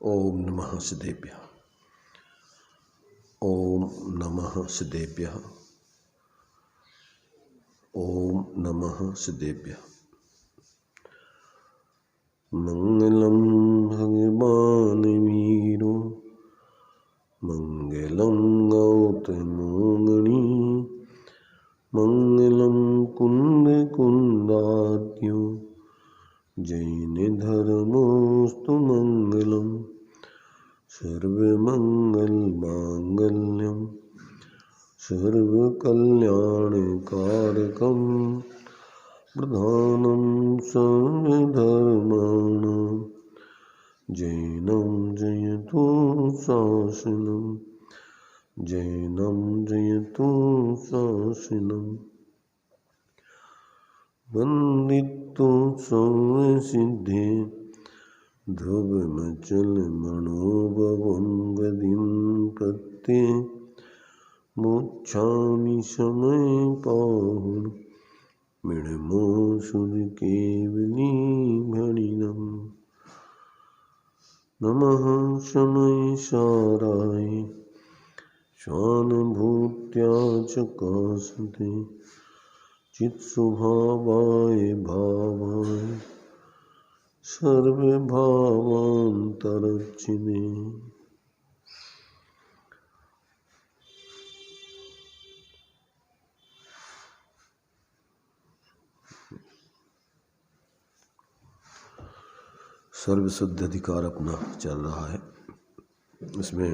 ओम नमः सिद्धेभ्यः। ओम नमः सिद्धेभ्यः। ओम नमः सिद्धेभ्यः। मंगलम भगवान वीरो मंगलम गौतमोगणी मंगलम कुंद कुंदाद्यो जैन धर्मोस्तु मंगलम सर्वमंगल मांगल्यम सर्वकल्याणकारकम प्रधानम सर्वधर्माणां जैनं जयतु शासनम जैनं जयतु शासनम वंदितो सर्वसिद्धे ध्रुवमचल मनोभवं गतिं प्रत्ये मोक्षामि समय पाहुन मृणमो सुर केवली भणिनम्। नमः शमय साराय स्वानुभूत्या च कासते चित्स्वभावाय भावाय सर्वभावान्तरचिने। सर्वशुद्ध अधिकार अपना चल रहा है। इसमें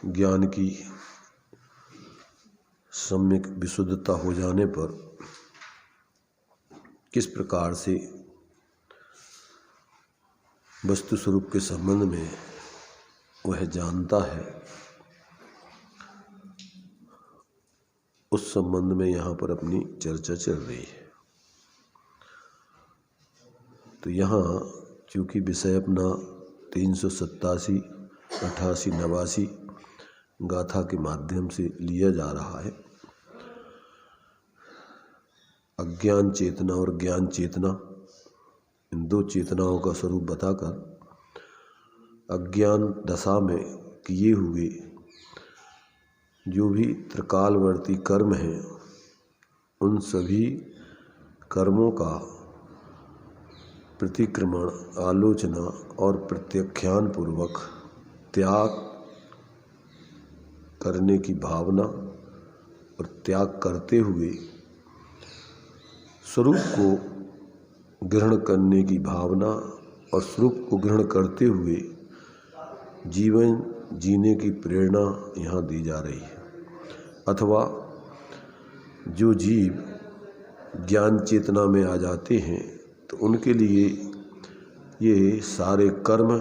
ज्ञान की सम्यक विशुद्धता हो जाने पर किस प्रकार से वस्तु स्वरूप के संबंध में वह जानता है, उस संबंध में यहाँ पर अपनी चर्चा चल रही है। तो यहाँ चूँकि विषय अपना 387, 88, 89 गाथा के माध्यम से लिया जा रहा है। अज्ञान चेतना और ज्ञान चेतना, इन दो चेतनाओं का स्वरूप बताकर अज्ञान दशा में किए हुए जो भी त्रिकालवर्ती कर्म हैं, उन सभी कर्मों का प्रतिक्रमण, आलोचना और प्रत्याख्यान पूर्वक त्याग करने की भावना और त्याग करते हुए स्वरूप को ग्रहण करने की भावना और स्वरूप को ग्रहण करते हुए जीवन जीने की प्रेरणा यहाँ दी जा रही है। अथवा जो जीव ज्ञान चेतना में आ जाते हैं तो उनके लिए ये सारे कर्म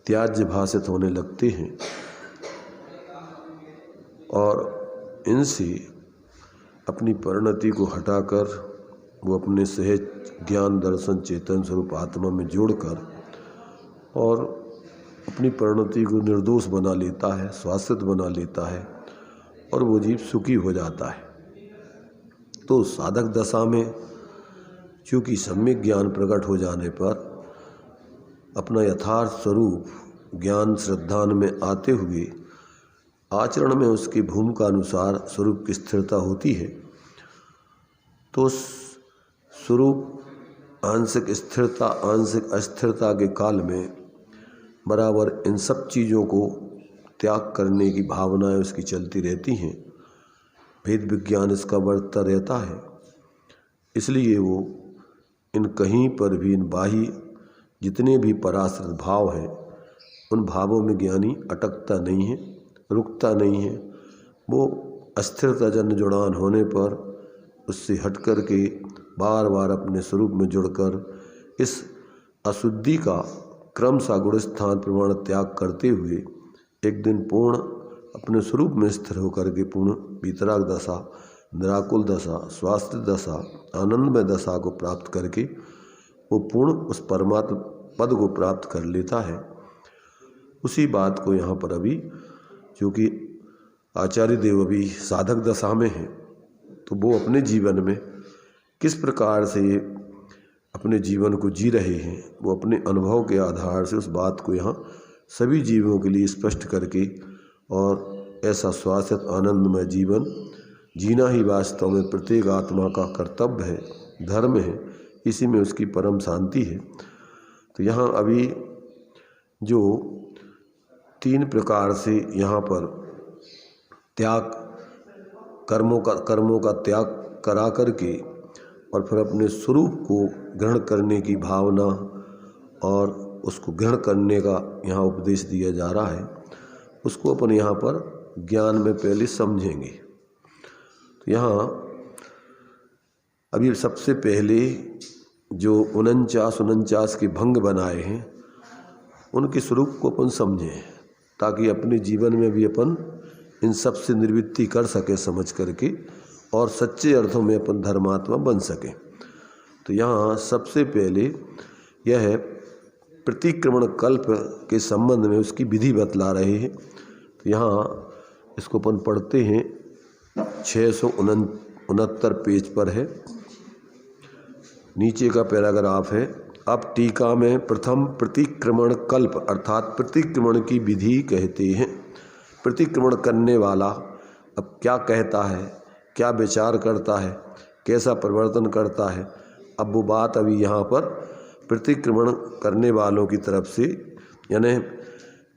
त्याज्य भाषित होने लगते हैं और इनसे अपनी परिणति को हटाकर वो अपने सहज ज्ञान दर्शन चेतन स्वरूप आत्मा में जोड़कर और अपनी परिणति को निर्दोष बना लेता है, शाश्वत बना लेता है और वो जीव सुखी हो जाता है। तो साधक दशा में चूँकि सम्यक ज्ञान प्रकट हो जाने पर अपना यथार्थ स्वरूप ज्ञान श्रद्धान में आते हुए आचरण में उसकी भूमिका अनुसार स्वरूप की स्थिरता होती है, तो स्वरूप आंशिक स्थिरता आंशिक अस्थिरता के काल में बराबर इन सब चीज़ों को त्याग करने की भावनाएं उसकी चलती रहती हैं। भेद विज्ञान इसका बढ़ता रहता है, इसलिए वो इन कहीं पर भी इन बाह्य जितने भी पराश्रित भाव हैं, उन भावों में ज्ञानी अटकता नहीं है, रुकता नहीं है। वो अस्थिरता जन जुड़ान होने पर उससे हट कर के बार बार अपने स्वरूप में जुड़कर इस अशुद्धि का क्रमशः गुण स्थान प्रमाण त्याग करते हुए एक दिन पूर्ण अपने स्वरूप में स्थिर होकर के पूर्ण वितराग दशा, निराकुल दशा, स्वास्थ्य दशा, आनंदमय दशा को प्राप्त करके वो पूर्ण उस परमात्म पद को प्राप्त कर लेता है। उसी बात को यहाँ पर अभी क्योंकि आचार्य देव अभी साधक दशा में हैं, तो वो अपने जीवन में किस प्रकार से अपने जीवन को जी रहे हैं वो अपने अनुभव के आधार से उस बात को यहाँ सभी जीवों के लिए स्पष्ट करके और ऐसा शाश्वत आनंदमय जीवन जीना ही वास्तव में प्रत्येक आत्मा का कर्तव्य है, धर्म है, इसी में उसकी परम शांति है। तो यहाँ अभी जो 3 प्रकार से यहाँ पर त्याग कर्मों का त्याग करा करके और फिर अपने स्वरूप को ग्रहण करने की भावना और उसको ग्रहण करने का यहाँ उपदेश दिया जा रहा है, उसको अपन यहाँ पर ज्ञान में पहले समझेंगे। तो यहाँ अभी सबसे पहले जो 49 के भंग बनाए हैं उनके स्वरूप को अपन समझें, ताकि अपने जीवन में भी अपन इन सब से निवृत्ति कर सके समझ करके और सच्चे अर्थों में अपन धर्मात्मा बन सके। तो यहाँ सबसे पहले यह है प्रतिक्रमण कल्प के संबंध में उसकी विधि बतला रहे हैं। तो यहाँ इसको अपन पढ़ते हैं, 669 पेज पर है, नीचे का पैराग्राफ है। अब टीका में प्रथम प्रतिक्रमण कल्प अर्थात प्रतिक्रमण की विधि कहते हैं। प्रतिक्रमण करने वाला अब क्या कहता है, क्या विचार करता है, कैसा परिवर्तन करता है, अब वो बात अभी यहाँ पर प्रतिक्रमण करने वालों की तरफ से यानी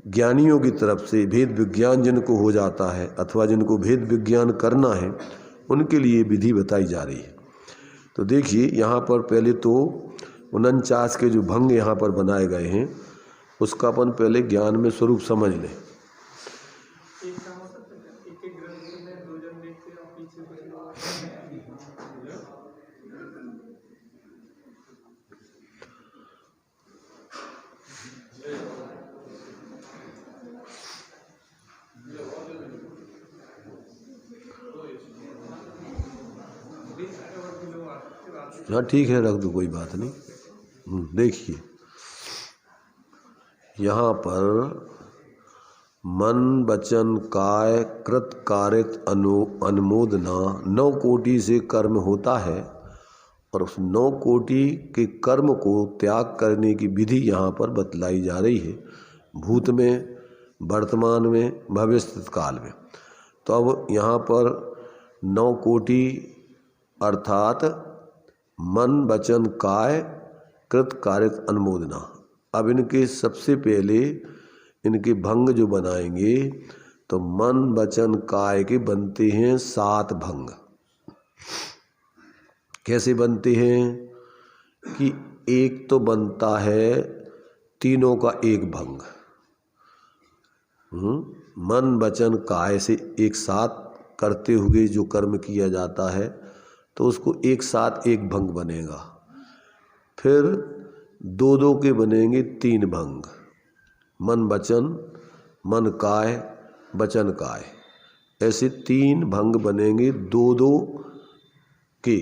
ज्ञानियों की तरफ से भेद विज्ञान जिनको हो जाता है अथवा जिनको भेद विज्ञान करना है उनके लिए विधि बताई जा रही है। तो देखिए यहाँ पर पहले तो 49 के जो भंग यहाँ पर बनाए गए हैं उसका अपन पहले ज्ञान में स्वरूप समझ लें। हाँ ठीक है, रख दो, कोई बात नहीं। देखिए यहाँ पर मन वचन काय कृत कारित अनुमोदना 9 कोटि से कर्म होता है और उस 9 कोटि के कर्म को त्याग करने की विधि यहाँ पर बतलाई जा रही है, भूत में, वर्तमान में, भविष्य काल में। तो अब यहाँ पर 9 कोटि अर्थात मन वचन काय कृत कारित अनुमोदना। अब इनके सबसे पहले इनके भंग जो बनाएंगे तो मन वचन काय के बनते हैं 7 भंग। कैसे बनते हैं कि एक तो बनता है तीनों का एक भंग, मन वचन काय से एक साथ करते हुए जो कर्म किया जाता है तो उसको एक साथ एक भंग बनेगा। फिर 2 के बनेंगे 3 भंग, मन वचन, मन काय, वचन काय, ऐसे 3 भंग बनेंगे 2 के।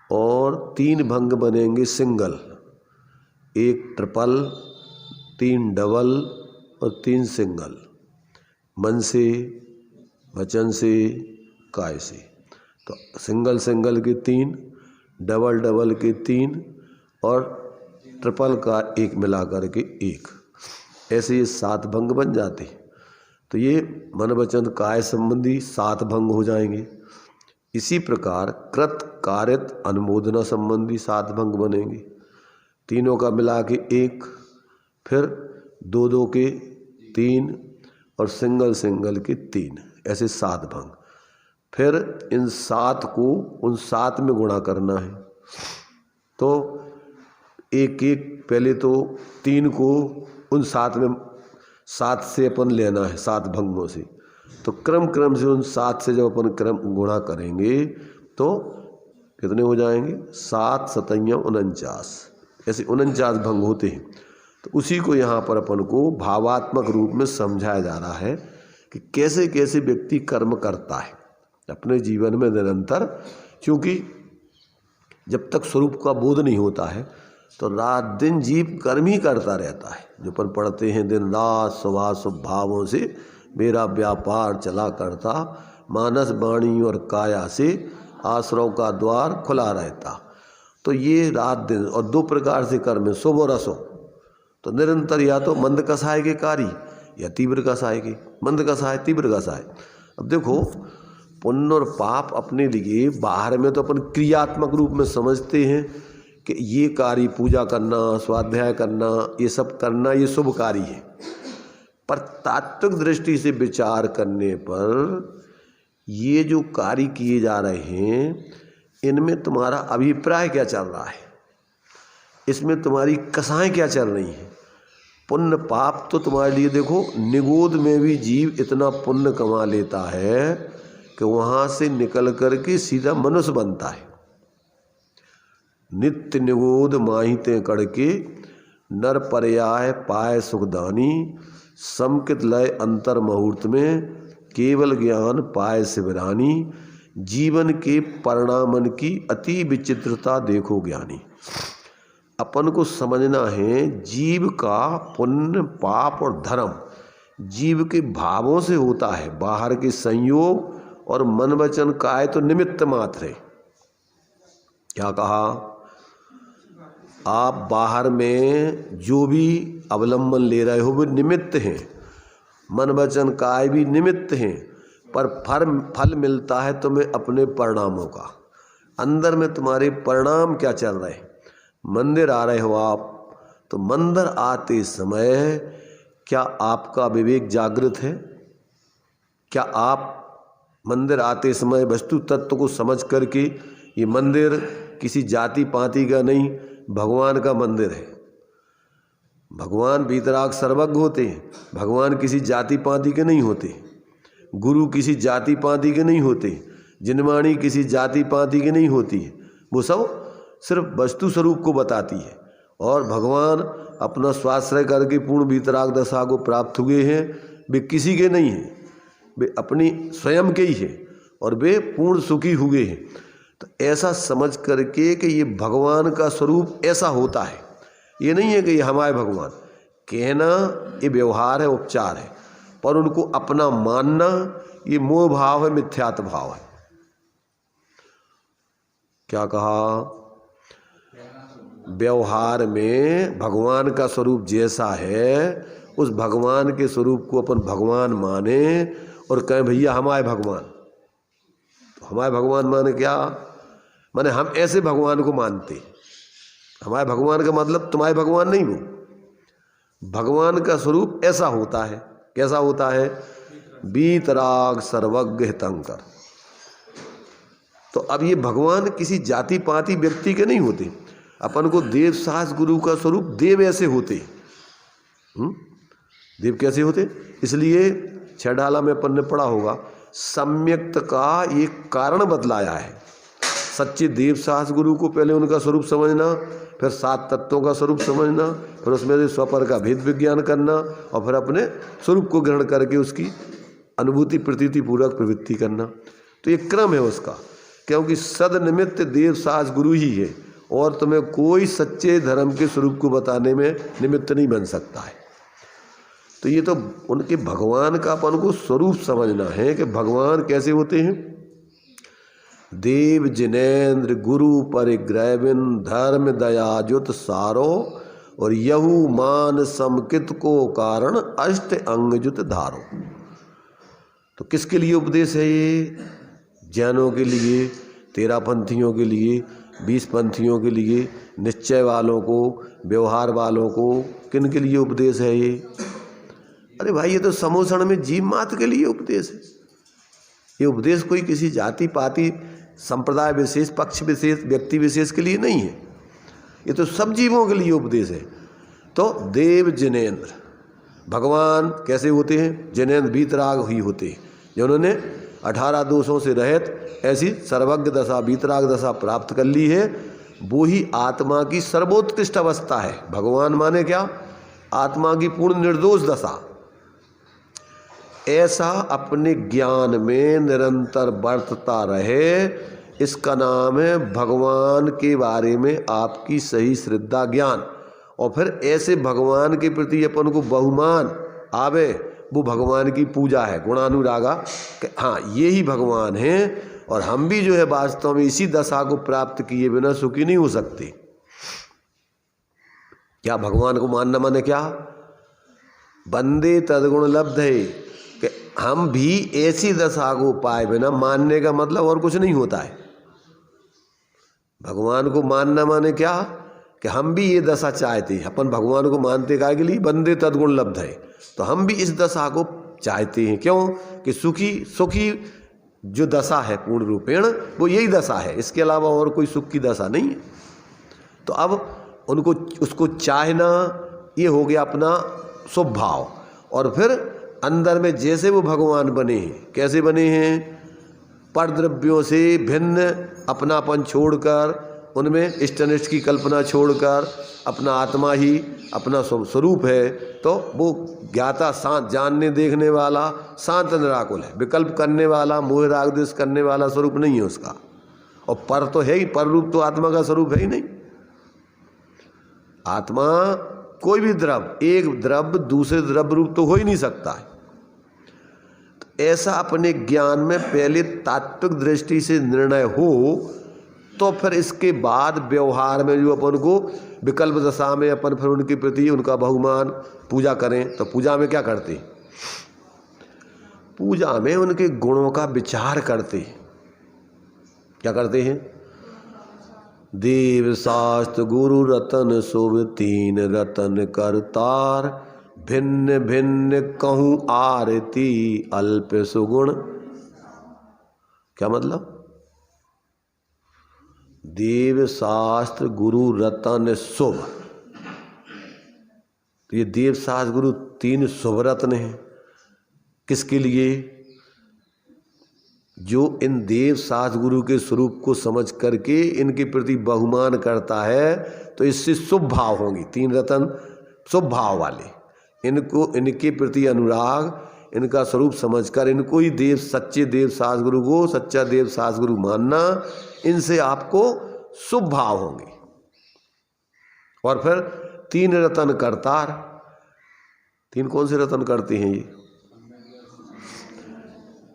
और 3 भंग बनेंगे सिंगल, 1 ट्रिपल, 3 डबल और 3 सिंगल, मन से, वचन से, काय से। तो सिंगल सिंगल के 3, डबल डबल के 3 और ट्रिपल का 1 मिला कर के 1, ऐसे ये 7 भंग बन जाते। तो ये मन वचन काय संबंधी 7 भंग हो जाएंगे। इसी प्रकार कृत कारित अनुमोदना संबंधी 7 भंग बनेंगे, तीनों का मिला के 1, फिर 2 के 3 और सिंगल सिंगल के 3, ऐसे 7 भंग। फिर इन 7 को उन 7 में गुणा करना है। तो एक पहले तो 3 को उन 7 में 7 से अपन लेना है, 7 भंगों से। तो क्रम से उन 7 से जब अपन क्रम गुणा करेंगे तो कितने हो जाएंगे, 7 7 49, ऐसे 49 भंग होते हैं। तो उसी को यहाँ पर अपन को भावात्मक रूप में समझाया जा रहा है कि कैसे कैसे व्यक्ति कर्म करता है अपने जीवन में निरंतर। क्योंकि जब तक स्वरूप का बोध नहीं होता है तो रात दिन जीव कर्म ही करता रहता है। जो अपन पढ़ते हैं, दिन रात स्वभाव भावों से मेरा व्यापार चला करता, मानस वाणी और काया से आश्रव का द्वार खुला रहता। तो ये रात दिन और दो प्रकार से कर्म है, शुभ और अशुभ। तो निरंतर या तो मंद कसाय के कार्य या तीव्र कसाय के, मंद कसाय तीव्र कसाय। अब देखो पुण्य और पाप अपने लिए बाहर में तो अपन क्रियात्मक रूप में समझते हैं कि ये कार्य पूजा करना, स्वाध्याय करना, ये सब करना ये शुभ कार्य है, पर तात्विक दृष्टि से विचार करने पर ये जो कार्य किए जा रहे हैं इनमें तुम्हारा अभिप्राय क्या चल रहा है, इसमें तुम्हारी कसाएं क्या चल रही हैं। पुण्य पाप तो तुम्हारे लिए देखो, निगोद में भी जीव इतना पुण्य कमा लेता है कि वहाँ से निकल करके सीधा मनुष्य बनता है। नित्य निगोद माहिते करके नर पर्याय पाए सुखदानी, समकित लय अंतर मुहूर्त में केवल ज्ञान पाए शिवरानी, जीवन के परिणामन की अति विचित्रता देखो ज्ञानी। अपन को समझना है जीव का पुण्य पाप और धर्म जीव के भावों से होता है, बाहर के संयोग और मन वचन काय तो निमित्त मात्र है। क्या कहा, आप बाहर में जो भी अवलंबन ले रहे हो वो निमित्त हैं, मन वचन काय भी निमित्त हैं, पर फल मिलता है तुम्हें अपने परिणामों का। अंदर में तुम्हारे परिणाम क्या चल रहे हैं। मंदिर आ रहे हो आप, तो मंदिर आते समय क्या आपका विवेक जागृत है? क्या आप मंदिर आते समय वस्तु तत्व को समझ करके ये मंदिर किसी जाति पाति का नहीं, भगवान का मंदिर है। भगवान वीतराग सर्वज्ञ होते हैं, भगवान किसी जाति पाति के नहीं होते, गुरु किसी जाति पाति के नहीं होते, जिनवाणी किसी जाति पाति की नहीं होती है। वो सब सिर्फ वस्तु स्वरूप को बताती है। और भगवान अपना स्वाश्रय करके पूर्ण वीतराग दशा को प्राप्त हुए हैं, वे किसी के नहीं हैं, वे अपनी स्वयं के ही हैं और वे पूर्ण सुखी हुए हैं। तो ऐसा समझ करके कि ये भगवान का स्वरूप ऐसा होता है, ये नहीं है कि ये हमारे भगवान कहना, ये व्यवहार है, उपचार है, पर उनको अपना मानना ये मोह भाव है, मिथ्यात्व भाव है। क्या कहा, व्यवहार में भगवान का स्वरूप जैसा है उस भगवान के स्वरूप को अपन भगवान माने और कहें भैया हमारे भगवान। तो हमारे भगवान माने क्या, माने हम ऐसे भगवान को मानते। हमारे भगवान का मतलब तुम्हारे भगवान नहीं, वो भगवान का स्वरूप ऐसा होता है। कैसा होता है, वीतराग सर्वज्ञ हितंकर। तो अब ये भगवान किसी जाति पाति व्यक्ति के नहीं होते। अपन को देव सास गुरु का स्वरूप देव ऐसे होते। देव कैसे होते, इसलिए छेडाला में अपन ने पढ़ा होगा, सम्यक्त का ये कारण बतलाया है। सच्चे देव सास गुरु को पहले उनका स्वरूप समझना, फिर 7 तत्वों का स्वरूप समझना, फिर उसमें से स्वपर का भेद विज्ञान करना और फिर अपने स्वरूप को ग्रहण करके उसकी अनुभूति प्रतीति पूर्वक प्रवृत्ति करना। तो ये क्रम है उसका, क्योंकि सदनिमित्त देव सास गुरु ही है और तुम्हें कोई सच्चे धर्म के स्वरूप को बताने में निमित्त नहीं बन सकता है। तो ये तो उनके भगवान का अपन को स्वरूप समझना है कि भगवान कैसे होते हैं। देव जिनेन्द्र गुरु परिग्रहविन धर्म दयाजुत सारो और यहू मान समकित को कारण अष्ट अंगजुत धारो। तो किसके लिए उपदेश है ये, जैनों के लिए, 13 पंथियों के लिए, 20 पंथियों के लिए, निश्चय वालों को, व्यवहार वालों को, किन के लिए उपदेश है ये। अरे भाई ये तो समोषण में जीव मात्र के लिए उपदेश है। ये उपदेश कोई किसी जाति पाति संप्रदाय विशेष, पक्ष विशेष, व्यक्ति विशेष के लिए नहीं है, ये तो सब जीवों के लिए उपदेश है। तो देव जिनेन्द्र भगवान कैसे होते हैं, जिनेन्द्र वीतराग ही होते हैं, जिन्होंने 18 दोषों से रहित ऐसी सर्वज्ञ दशा वीतराग दशा प्राप्त कर ली है। वो ही आत्मा की सर्वोत्कृष्ट अवस्था है। भगवान माने क्या, आत्मा की पूर्ण निर्दोष दशा। ऐसा अपने ज्ञान में निरंतर बरतता रहे, इसका नाम है भगवान के बारे में आपकी सही श्रद्धा ज्ञान। और फिर ऐसे भगवान के प्रति अपन को बहुमान आवे, वो भगवान की पूजा है, गुणानुरागा। हाँ ये ही भगवान हैं और हम भी जो है वास्तव में इसी दशा को प्राप्त किए बिना सुखी नहीं हो सकते। क्या भगवान को मानना माने क्या? बंदे तदगुण लब्ध है कि हम भी ऐसी दशा को पाए बिना, मानने का मतलब और कुछ नहीं होता है। भगवान को मानना माने क्या कि हम भी ये दशा चाहते हैं। अपन भगवान को मानते काहे के लिए? बंदे तदगुण लब्ध है, तो हम भी इस दशा को चाहते हैं। क्यों? कि सुखी जो दशा है पूर्ण रूपेण वो यही दशा है, इसके अलावा और कोई सुख की दशा नहीं है। तो अब उनको उसको चाहना ये हो गया अपना स्वभाव। और फिर अंदर में जैसे वो भगवान बने हैं, कैसे बने हैं? पर द्रव्यों से भिन्न अपनापन छोड़कर, उनमें इष्टनिष्ट की कल्पना छोड़कर अपना आत्मा ही अपना स्वरूप है। तो वो ज्ञाता शांत, जानने देखने वाला शांत निराकुल है। विकल्प करने वाला, मोह राग द्वेष करने वाला स्वरूप नहीं है उसका। और पर तो है ही, पर रूप तो आत्मा का स्वरूप है ही नहीं। आत्मा कोई भी द्रव्य, एक द्रव्य दूसरे द्रव्य रूप तो हो ही नहीं सकता है। तो ऐसा अपने ज्ञान में पहले तात्विक दृष्टि से निर्णय हो, तो फिर इसके बाद व्यवहार में जो अपन को विकल्प दशा में अपन फिर उनके प्रति उनका बहुमान पूजा करें। तो पूजा में क्या करते? पूजा में उनके गुणों का विचार करते। क्या करते हैं? देव शास्त्र गुरु रतन शुभ तीन रतन करतार, भिन्न भिन्न कहूँ आरती अल्प सुगुण। क्या मतलब? देव शास्त्र गुरु रतन शुभ, तो ये देव शास्त्र गुरु तीन शुभ रत्न हैं। किसके लिए? जो इन देव शास्त्र गुरु के स्वरूप को समझ करके इनके प्रति बहुमान करता है, तो इससे शुभ भाव होंगे। तीन रतन शुभ भाव वाले, इनको इनके प्रति अनुराग, इनका स्वरूप समझकर इनको ही देव, सच्चे देव शास्त्र गुरु को सच्चा देव शास्त्र गुरु मानना, इनसे आपको शुभ भाव होंगे। और फिर तीन रतन करतार। तीन कौन से रतन करते हैं ये?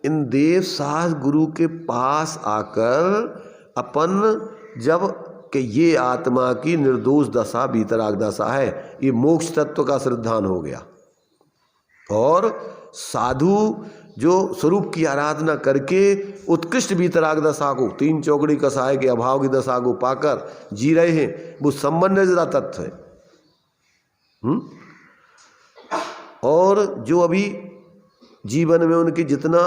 इन देव शास्त्र गुरु के पास आकर अपन जब कि ये आत्मा की निर्दोष दशा, वीतराग दशा है, ये मोक्ष तत्व का श्रद्धान हो गया। और साधु जो स्वरूप की आराधना करके उत्कृष्ट वीतराग दशा को, तीन चौकड़ी कसाय के अभाव की दशा को पाकर जी रहे हैं, वो संबंध जरा तत्व है। और जो अभी जीवन में उनकी जितना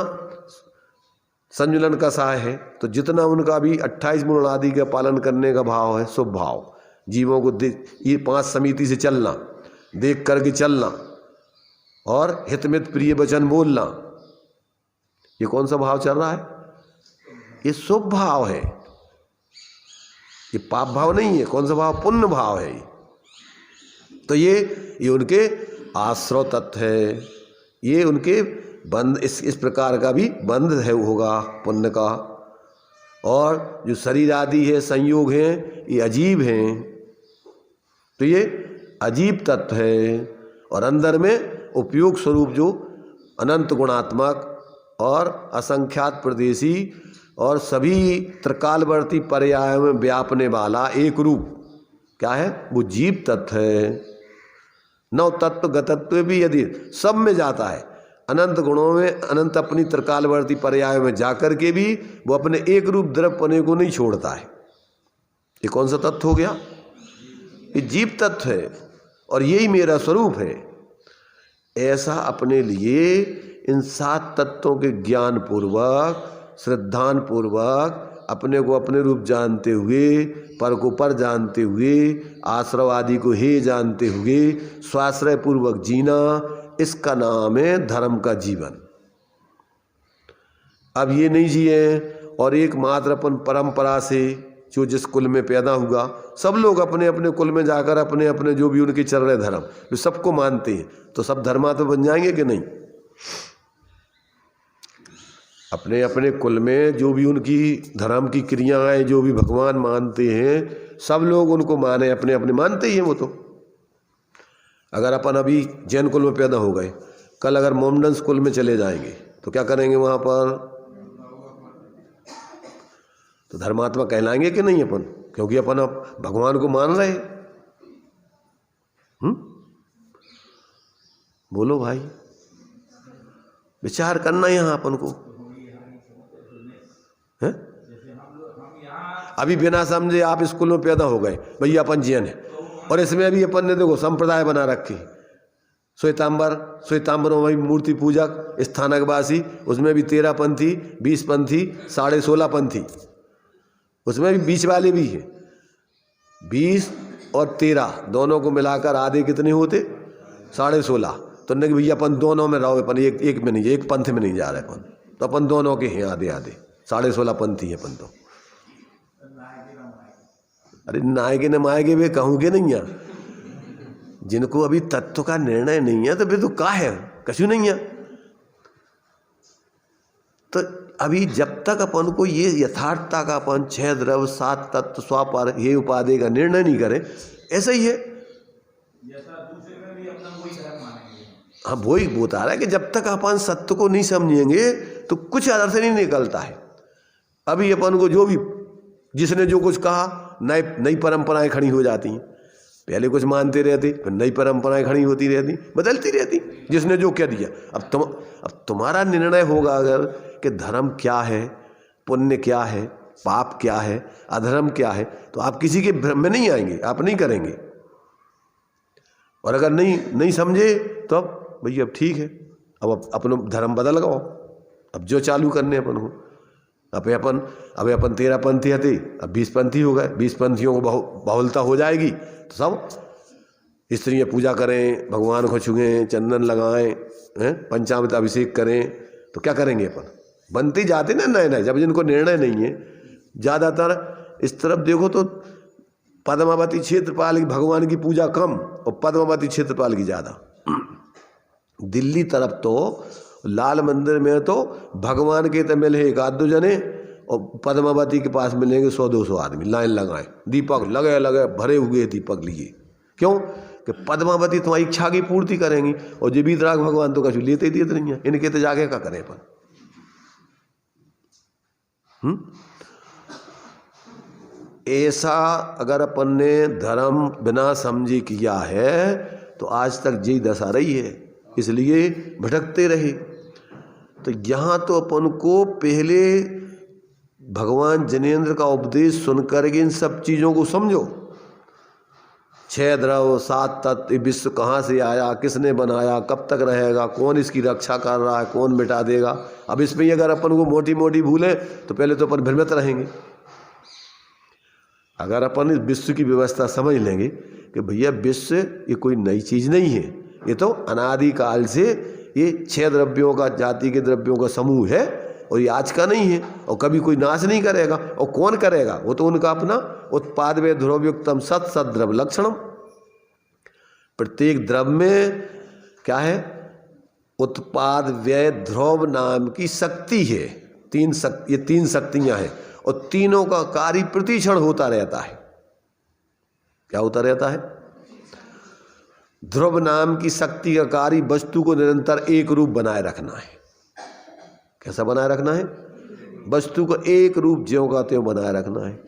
संजुलन का सहाय है, तो जितना उनका भी 28 गुण आदि का पालन करने का भाव है, शुभ भाव, जीवों को ये 5 समिति से चलना, देख करके चलना और हितमित प्रिय वचन बोलना, ये कौन सा भाव चल रहा है? ये शुभ भाव है, ये पाप भाव नहीं है। कौन सा भाव? पुण्य भाव है। तो ये उनके आश्रव तत्व है, ये उनके बंध, इस प्रकार का भी बंध है होगा पुण्य का। और जो शरीर आदि है, संयोग हैं, ये अजीब हैं, तो ये अजीब तत्व है। और अंदर में उपयोग स्वरूप जो अनंत गुणात्मक और असंख्यात प्रदेशी और सभी त्रिकालवर्ती पर्यायों में व्यापने वाला एक रूप क्या है? वो जीव तत्व है। नव तत्व गतत्व भी यदि सब में जाता है, अनंत गुणों में, अनंत अपनी त्रिकालवर्ती पर्यायों में जाकर के भी वो अपने एक रूप द्रव्यपने को नहीं छोड़ता है। ये कौन सा तत्व हो गया? ये जीव तत्व है और यही मेरा स्वरूप है। ऐसा अपने लिए इन 7 तत्वों के ज्ञान पूर्वक, श्रद्धान पूर्वक, अपने को अपने रूप जानते हुए, पर को पर जानते हुए, आश्रव आदि को हे जानते हुए स्वाश्रय पूर्वक जीना, इसका नाम है धर्म का जीवन। अब ये नहीं जिए और एकमात्र अपन परंपरा से जो जिस कुल में पैदा हुआ, सब लोग अपने अपने कुल में जाकर अपने अपने जो भी उनके चल रहे धर्म, वे सबको मानते हैं, तो सब धर्मा तो बन जाएंगे कि नहीं? अपने अपने कुल में जो भी उनकी धर्म की क्रियाएं, जो भी भगवान मानते हैं, सब लोग उनको माने, अपने अपने मानते ही हैं वो तो। अगर अपन अभी जैन कुल में पैदा हो गए, कल अगर मोमडन कुल में चले जाएंगे तो क्या करेंगे? वहाँ पर तो धर्मात्मा कहलाएंगे कि नहीं अपन, क्योंकि अपन अब भगवान को मान रहे। बोलो भाई, विचार करना यहाँ अपन को है। अभी बिना समझे आप स्कूल में पैदा हो गए, भैया अपन जैन है, और इसमें अभी अपन ने देखो संप्रदाय बना रखी, श्वेतांबरों में मूर्ति पूजक, स्थानकवासी, उसमें भी 13 पंथी, 20 पंथी, 16.5 पंथी, उसमें भी बीच वाले भी हैं। 20 और 13 दोनों को मिलाकर आधे कितने होते? 16.5। तो नहीं भैया अपन दोनों में रहो, अपन एक में नहीं, एक पंथ में नहीं जा रहे अपन, तो अपन दोनों के हैं आधे आधे, 16.5 पंथी है अपन तो। अरे नायके न मायके वे कहूँगे नहीं है, जिनको अभी तत्व का निर्णय नहीं है तो फिर तो का है, कछु नहीं है। तो अभी जब तक अपन को ये यथार्थता का अपन 6 द्रव्य 7 तत्व स्वापर ये उपाधि का निर्णय नहीं करें, ऐसा ही है। हाँ वही बता रहा है कि जब तक अपन सत्य को नहीं समझेंगे तो कुछ अर्थ नहीं निकलता है। अभी अपन को जो भी जिसने जो कुछ कहा, नई परंपराएं खड़ी हो जाती हैं। पहले कुछ मानते रहते, फिर नई परंपराएं खड़ी होती रहती, बदलती रहती, जिसने जो कह दिया। अब तुम्हारा निर्णय होगा अगर कि धर्म क्या है, पुण्य क्या है, पाप क्या है, अधर्म क्या है, तो आप किसी के भ्रम में नहीं आएंगे, आप नहीं करेंगे। और अगर नहीं समझे तो अब भैया अब ठीक है, अब अपना धर्म बदल लगाओ, अब जो चालू करने अपन को। अब अपन 13 पंथी थे, अब 20 पंथी हो गए, 20 पंथियों को बहुलता हो जाएगी तो सब स्त्रियाँ पूजा करें, भगवान को छुएं, चंदन लगाएं, पंचामृत अभिषेक करें, तो क्या करेंगे अपन? बनते जाते ना नए, जब जिनको निर्णय नहीं है। ज़्यादातर इस तरफ देखो तो पद्मावती क्षेत्रपाल की भगवान की पूजा कम और पद्मावती क्षेत्रपाल की ज़्यादा। दिल्ली तरफ तो लाल मंदिर में तो भगवान के तो मिले 1-2 जने, और पद्मावती के पास मिलेंगे 100-200 आदमी लाइन लगाए, दीपक लगे भरे हुए दीपक लिए। क्यों? कि पद्मावती तुम्हारी इच्छा की पूर्ति करेंगी, और जो वीतराग भगवान तो कछु लेते ही नहीं है, इनके तो जाके क्या करें अपन। ऐसा अगर अपन ने धर्म बिना समझे किया है तो आज तक यही दशा रही है, इसलिए भटकते रहे। तो यहाँ तो अपन को पहले भगवान जनेन्द्र का उपदेश सुनकर के इन सब चीज़ों को समझो। 6 द्रव्य 7 तत्व, विश्व कहाँ से आया, किसने बनाया, कब तक रहेगा, कौन इसकी रक्षा कर रहा है, कौन मिटा देगा। अब इसमें अगर अपन को मोटी मोटी भूलें तो पहले तो अपन भ्रमित रहेंगे। अगर अपन इस विश्व की व्यवस्था समझ लेंगे कि भैया विश्व ये कोई नई चीज़ नहीं है, ये तो अनादिकाल से ये 6 द्रव्यों का, जाति के द्रव्यों का समूह है, और ये आज का नहीं है, और कभी कोई नाश नहीं करेगा। और कौन करेगा? वो तो उनका अपना उत्पाद वे ध्रुवयुक्तम सत द्रव्य लक्षणम। प्रत्येक द्रव्य में क्या है? उत्पाद व्यय ध्रुव नाम की शक्ति है। ये 3 शक्तियां हैं, और तीनों का कार्य प्रतिक्षण होता रहता है। क्या होता रहता है? ध्रुव नाम की शक्ति का कार्य वस्तु को निरंतर एक रूप बनाए रखना है। कैसा बनाए रखना है? वस्तु को एक रूप ज्यों का त्यों बनाए रखना है।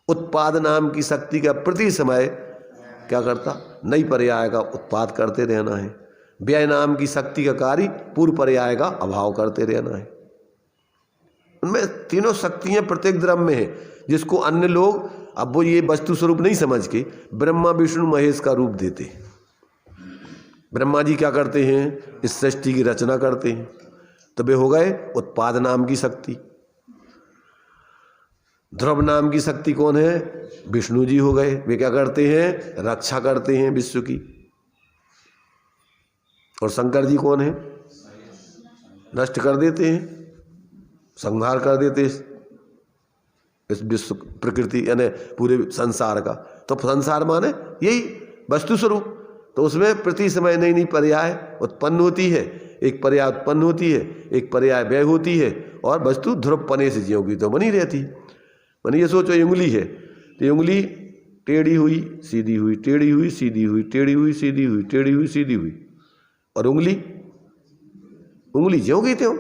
उत्पाद नाम की शक्ति का प्रति समय क्या करता? नई पर्याय का उत्पाद करते रहना है। व्यय नाम की शक्ति का कार्य पूर्व पर्याय का अभाव करते रहना है। उनमें तीनों शक्तियां प्रत्येक द्रव्य में है, जिसको अन्य लोग अब वो ये वस्तु स्वरूप नहीं समझ के ब्रह्मा विष्णु महेश का रूप देते। ब्रह्मा जी क्या करते हैं? इस सृष्टि की रचना करते हैं, तो वे हो गए उत्पाद नाम की शक्ति। ध्रुव नाम की शक्ति कौन है? विष्णु जी हो गए। वे क्या करते हैं? रक्षा करते हैं विश्व की। और शंकर जी कौन है? नष्ट कर देते हैं, संहार कर देते इस विश्व प्रकृति यानी पूरे संसार का। तो संसार माने यही वस्तु स्वरूप। तो उसमें प्रति समय नई नई पर्याय उत्पन्न होती है, एक पर्याय उत्पन्न होती है, एक पर्याय व्यय होती है, और वस्तु ध्रुव पने से ज्यों की तो बनी रहती। मैंने ये सोचो उंगली है, तो उंगली टेढ़ी हुई सीधी हुई, टेढ़ी हुई सीधी हुई, टेढ़ी हुई सीधी हुई, टेढ़ी हुई सीधी हुई, और उंगली ज्यों की त्यों।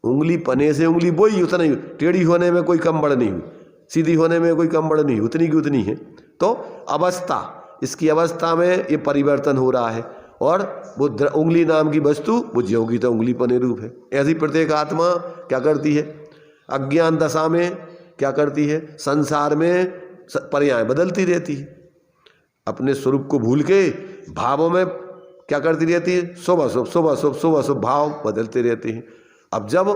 उंगली पने से उंगली वही उतना ही, टेढ़ी होने में कोई कम बढ़ नहीं हुई, सीधी होने में कोई कम बढ़ नहीं, उतनी की उतनी है। तो अवस्था, इसकी अवस्था में ये परिवर्तन हो रहा है। और वो उंगली नाम की वस्तु वो ज्यों की तो उंगली पने रूप है। ऐसी प्रत्येक आत्मा क्या करती है, अज्ञान दशा में क्या करती है, संसार में पर्याय बदलती रहती है, अपने स्वरूप को भूल के भावों में क्या करती रहती है, शुभ अशुभ शुभ अशुभ शुभ अशुभ भाव बदलते रहते हैं। अब जब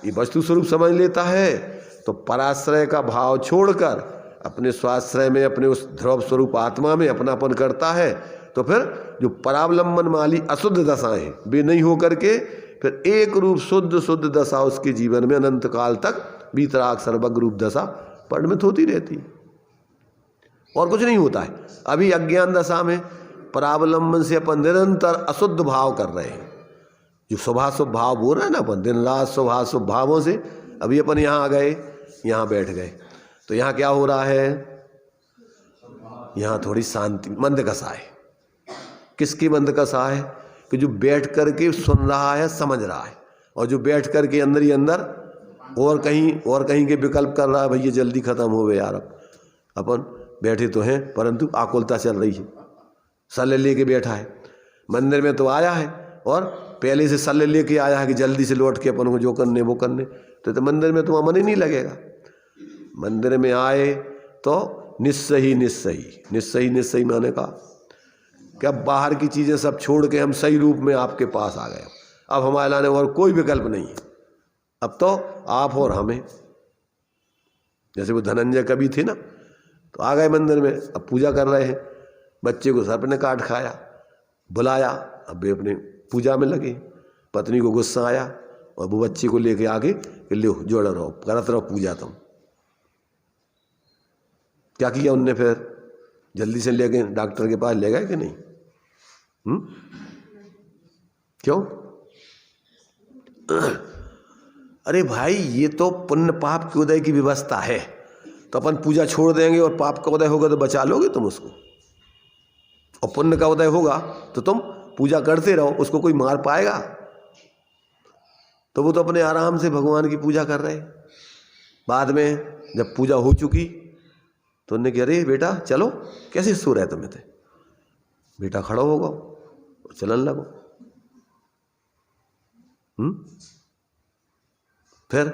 ये वस्तु स्वरूप समझ लेता है तो पराश्रय का भाव छोड़कर अपने स्वाश्रय में, अपने उस ध्रुव स्वरूप आत्मा में अपनापन करता है। तो फिर जो परावलंबन वाली अशुद्ध दशाएं वे नहीं हो करके फिर एक रूप शुद्ध शुद्ध दशा उसके जीवन में अनंत काल तक वीतराग सर्वज्ञ रूप दशा परिणमित होती रहती है, और कुछ नहीं होता है। अभी अज्ञान दशा में परावलंबन से अपन निरंतर अशुद्ध भाव कर रहे हैं, जो शुभाशुभ भाव बोल रहे हैं ना अपन, दिन रात शुभाशुभ भावों से अभी अपन यहाँ आ गए, यहाँ बैठ गए, तो यहाँ क्या हो रहा है, यहाँ थोड़ी शांति मंदकसा है। किसकी मंदकसा है, कि जो बैठ करके सुन रहा है, समझ रहा है, और जो बैठ करके अंदर ही अंदर और कहीं के विकल्प कर रहा है, भैया जल्दी खत्म हो गए यार, अपन बैठे तो हैं परंतु आकुलता चल रही है। सल्ले लेके बैठा है, मंदिर में तो आया है और पहले से सल्ले लेके आया है कि जल्दी से लौट के अपन को जो करने वो करने, तो मंदिर में तो मन ही नहीं लगेगा। मंदिर में आए तो निस्सही मैंने कहा कि अब बाहर की चीज़ें सब छोड़ के हम सही रूप में आपके पास आ गए। अब हमारे लाने और कोई विकल्प नहीं है, अब तो आप और हमें। जैसे वो धनंजय कवि थे ना, तो आ गए मंदिर में, अब पूजा कर रहे हैं, बच्चे को सर्प ने काट खाया, बुलाया, अब वे अपने पूजा में लगे। पत्नी को गुस्सा आया और वो बच्चे को लेके आगे कि लो जोड़ रहो, करत रहो पूजा तुम। क्या किया उनने, फिर जल्दी से ले गए डॉक्टर के पास, ले गए कि नहीं? क्यों? अरे भाई ये तो पुण्य पाप के उदय की व्यवस्था है, तो अपन पूजा छोड़ देंगे और पाप का उदय होगा तो बचा लोगे तुम उसको, और पुण्य का उदय होगा तो तुम पूजा करते रहो, उसको कोई मार पाएगा? तो वो तो अपने आराम से भगवान की पूजा कर रहे। बाद में जब पूजा हो चुकी तो उन्होंने कहा, अरे बेटा चलो, कैसे सो रहे तुम्हें थे? बेटा खड़ा होगा और चलन लगो। फिर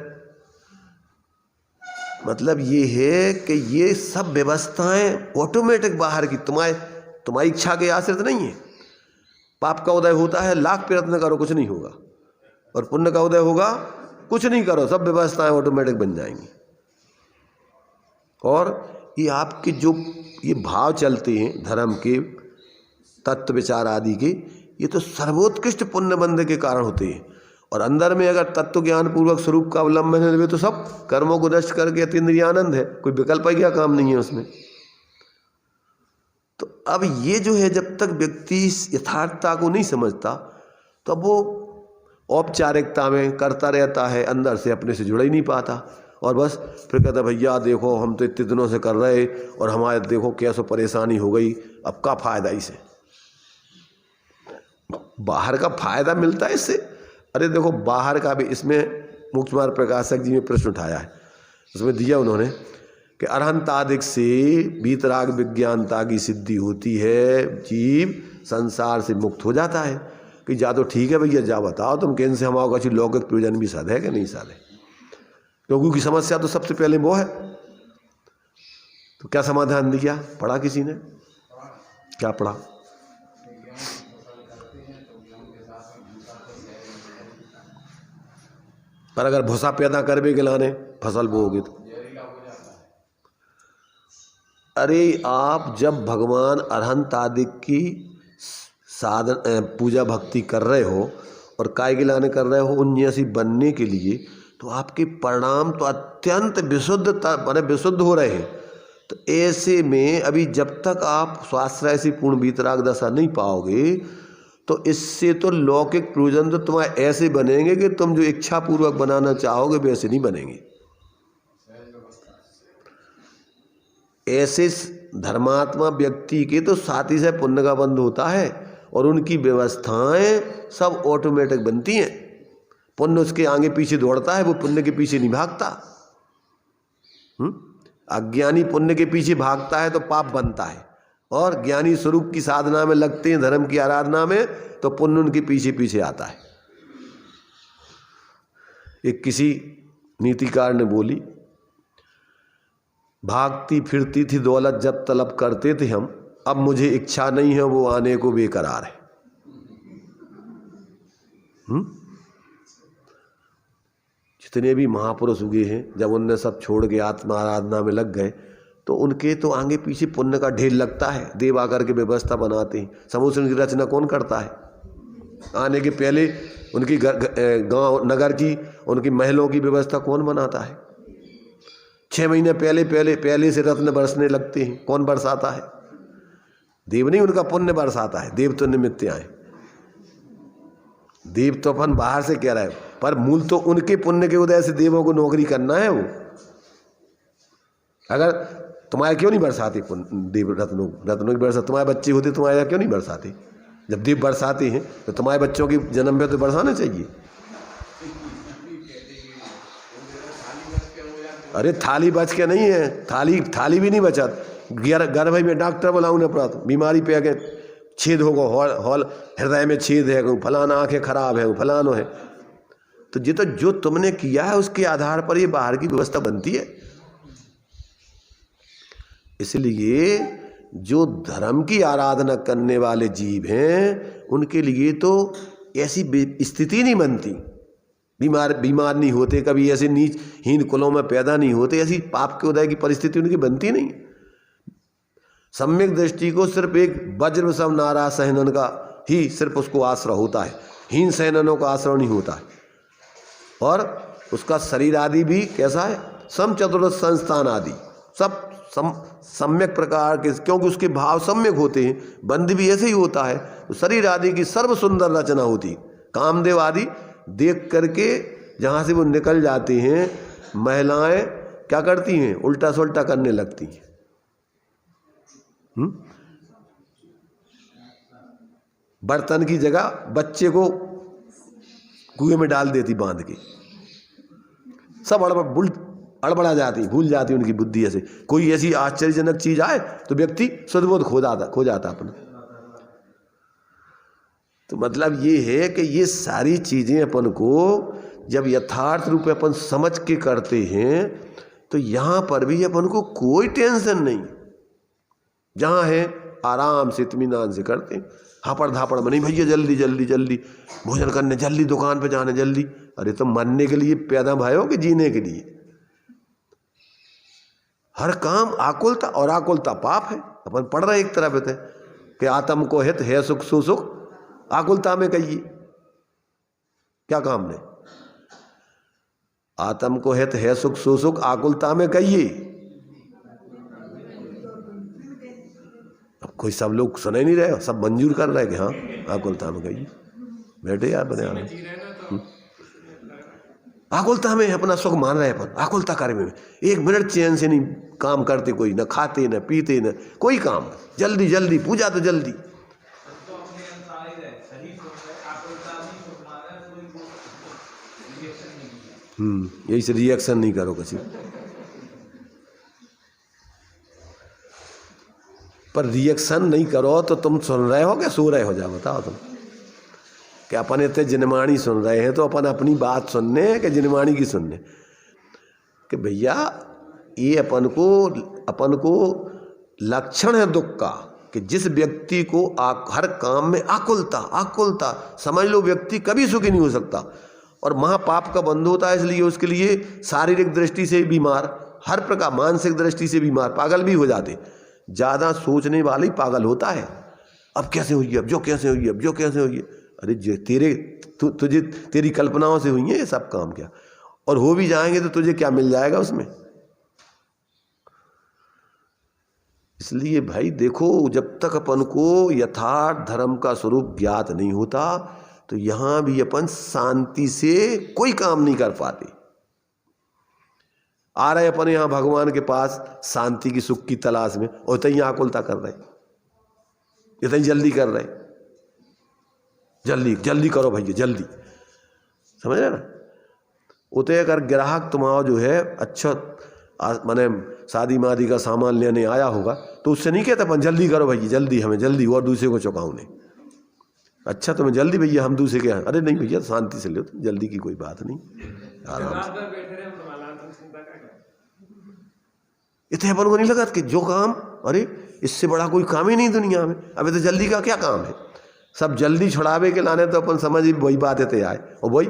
मतलब ये है कि ये सब व्यवस्थाएं ऑटोमेटिक बाहर की, तुम्हारी इच्छा के आश्रित नहीं है। पाप का उदय होता है, लाख प्रयत्न करो कुछ नहीं होगा, और पुण्य का उदय होगा, कुछ नहीं करो, सब व्यवस्थाएं ऑटोमेटिक बन जाएंगी। और ये आपके जो ये भाव चलते हैं धर्म के, तत्व विचार आदि के, ये तो सर्वोत्कृष्ट पुण्य बंध के कारण होते हैं। और अंदर में अगर तत्व ज्ञान पूर्वक स्वरूप का अवलंबन है, वे तो सब कर्मों को नष्ट करके अतीन्द्रिय आनंद है, कोई विकल्प क्या काम नहीं है उसमें। तो अब ये जो है, जब तक व्यक्ति यथार्थता को नहीं समझता तो अब वो औपचारिकता में करता रहता है, अंदर से अपने से जुड़ ही नहीं पाता, और बस फिर कहता भैया देखो हम तो इतने दिनों से कर रहे और हमारे देखो कैसे परेशानी हो गई, अब का फायदा इसे? बाहर का फायदा मिलता है इससे? अरे देखो बाहर का भी, इसमें मुख्य मार्ग प्रकाशक जी ने प्रश्न उठाया है, उसमें दिया उन्होंने कि अरहंतादिक से वीतराग विज्ञानता की सिद्धि होती है, जीव संसार से मुक्त हो जाता है। कि जा तो ठीक है भैया, जा बताओ तुम कैन से हमारा कुछ लौकिक प्रयोजन भी साध है कि नहीं साध है? लोगों की समस्या तो सबसे पहले वो है। तो क्या समाधान दिया? पढ़ा किसी ने? क्या पढ़ा? पर अगर भूसा पैदा करवे के लाने फसल बोओगे तो, अरे आप जब भगवान अरहंत आदि की साधन पूजा भक्ति कर रहे हो और काय के लाने कर रहे हो, उन जैसी बनने के लिए, तो आपके परिणाम तो अत्यंत विशुद्धता माने विशुद्ध हो रहे हैं। तो ऐसे में अभी जब तक आप स्वाश्रय से पूर्ण वीतराग दशा नहीं पाओगे, तो इससे तो लौकिक प्रयोजन तो तुम्हारे ऐसे बनेंगे कि तुम जो इच्छा पूर्वक बनाना चाहोगे वैसे नहीं बनेंगे। ऐसे धर्मात्मा व्यक्ति के तो साथ ही से पुण्य का बंध होता है और उनकी व्यवस्थाएं सब ऑटोमेटिक बनती हैं। पुण्य उसके आगे पीछे दौड़ता है, वो पुण्य के पीछे नहीं भागता। अज्ञानी पुण्य के पीछे भागता है तो पाप बनता है, और ज्ञानी स्वरूप की साधना में लगते हैं, धर्म की आराधना में, तो पुण्य उनके पीछे पीछे आता है। एक किसी नीतिकार ने बोली, भागती फिरती थी दौलत जब तलब करते थे हम, अब मुझे इच्छा नहीं है वो आने को बेकरार है। जितने भी महापुरुष हुए हैं, जब उनने सब छोड़ के आत्मा आराधना में लग गए तो उनके तो आगे पीछे पुण्य का ढेर लगता है। देव आकर के व्यवस्था बनाते हैं। समुद्र की रचना कौन करता है? आने के पहले उनकी गांव नगर की, उनकी महलों की व्यवस्था कौन बनाता है? 6 महीने पहले से रत्न बरसने लगते हैं। कौन बरसाता है? देव नहीं, उनका पुण्य बरसाता है। देव तो निमित्त आए, देव तो अपन बाहर से कह रहा है, पर मूल तो उनके पुण्य के उदय से देवों को नौकरी करना है। वो अगर तुम्हारे क्यों नहीं बरसाते देव रत्नों की बरसात? तुम्हारे बच्चे होते तुम्हारे क्यों नहीं बरसाते? जब देव बरसाते हैं तो तुम्हारे बच्चों की जन्म पे तो बरसाना चाहिए। अरे थाली बच के नहीं है, थाली भी नहीं बचा। गर्भ में डॉक्टर बुलाऊं ना पड़ा, बीमारी पे आके छेद होगा, हॉल हृदय में छेद है, फलाना आंखें खराब है, फलानो है। तो ये तो जो तुमने किया है उसके आधार पर ये बाहर की व्यवस्था बनती है। इसलिए जो धर्म की आराधना करने वाले जीव हैं उनके लिए तो ऐसी स्थिति नहीं बनती। बीमार नहीं होते, कभी ऐसे नीच हीन कुलों में पैदा नहीं होते, ऐसी पाप के उदय की परिस्थिति उनकी बनती नहीं। सम्यक दृष्टि को सिर्फ एक वज्र सम नारा सहनन का ही सिर्फ उसको आश्रय होता है, हीन सहननों का आश्रय नहीं होता है। और उसका शरीर आदि भी कैसा है? सम चतुर्थ संस्थान आदि सब सम्यक प्रकार के, क्योंकि उसके भाव सम्यक होते हैं। बंध भी ऐसे ही होता है। तो शरीर आदि की सर्व सुंदर रचना होती। कामदेव आदि देख करके जहाँ से वो निकल जाते हैं, महिलाएं क्या करती हैं? उल्टा सुल्टा करने लगती हैं। बर्तन की जगह बच्चे को कुएं में डाल देती बांध के। सब अड़बड़ा जाती, भूल जाती उनकी बुद्धि। ऐसे कोई ऐसी आश्चर्यजनक चीज आए तो व्यक्ति सद्बोध खो जाता अपना। तो मतलब ये है कि ये सारी चीजें अपन को जब यथार्थ रूप में अपन समझ के करते हैं तो यहाँ पर भी अपन को कोई टेंशन नहीं। जहाँ है आराम से इत्मीनान से करते हैं। हापड़ धापड़ में नहीं, भैया जल्दी जल्दी जल्दी भोजन करने, जल्दी दुकान पे जाने, जल्दी। अरे तो मरने के लिए पैदा भाई हो कि जीने के लिए? हर काम आकुलता, और आकुलता पाप है। अपन पढ़ रहे एक तरफ है कि आत्म को हित है सुख सुसुख आकुलता में कहिए। क्या काम ने? आत्म को हित है सुख सुसुख आकुलता में कहिए। अब कोई सब लोग सुने नहीं रहे, सब मंजूर कर रहे कि हाँ आकुलता में कहिए। बैठे यार बने आकुलता में अपना सुख मान रहे अपन। आकुलता कार्य में 1 मिनट चैन से नहीं काम करते, कोई न खाते न पीते न कोई काम। जल्दी जल्दी पूजा तो जल्दी। यही से रिएक्शन नहीं करो किसी पर। रिएक्शन नहीं करो तो तुम सुन रहे हो क्या सो रहे हो? जा बताओ तुम। कि अपन इतने जिनवाणी सुन रहे हैं तो अपन अपनी बात सुनने कि जिनवाणी की सुनने? कि भैया ये अपन को लक्षण है दुख का कि जिस व्यक्ति को हर काम में आकुलता समझ लो, व्यक्ति कभी सुखी नहीं हो सकता। और महापाप का बंध होता है, इसलिए उसके लिए शारीरिक दृष्टि से बीमार, हर प्रकार मानसिक दृष्टि से बीमार, पागल भी हो जाते। ज़्यादा सोचने वाले ही पागल होता है। अब कैसे हुई, अब जो कैसे हुई, अब जो कैसे हुई। अरे तुझे तेरी कल्पनाओं से हुई है ये सब काम क्या? और हो भी जाएंगे तो तुझे क्या मिल जाएगा उसमें? इसलिए भाई देखो, जब तक अपन को यथार्थ धर्म का स्वरूप ज्ञात नहीं होता तो यहां भी अपन शांति से कोई काम नहीं कर पाते। आ रहे अपन यहां भगवान के पास शांति की सुख की तलाश में, और इतनी आकुलता कर रहे, इतनी जल्दी कर रहे। जल्दी जल्दी करो भैया जल्दी। समझ रहे ना। उते अगर ग्राहक तुम्हारा जो है अच्छा माने शादी मादी का सामान लेने आया होगा तो उससे नहीं कहता अपन जल्दी करो भैया, जल्दी हमें जल्दी और दूसरे को चुकाऊँ नहीं। अच्छा तुम्हें जल्दी भैया, हम दूसरे के, अरे नहीं भैया शांति से लो, जल्दी की कोई बात नहीं, आराम से। इतने अपन को नहीं लगा कि जो काम, अरे इससे बड़ा कोई काम ही नहीं दुनिया में, अबे तो जल्दी का क्या काम है। सब जल्दी छुड़ावे के लाने तो अपन समझ वही बात है आए, और वही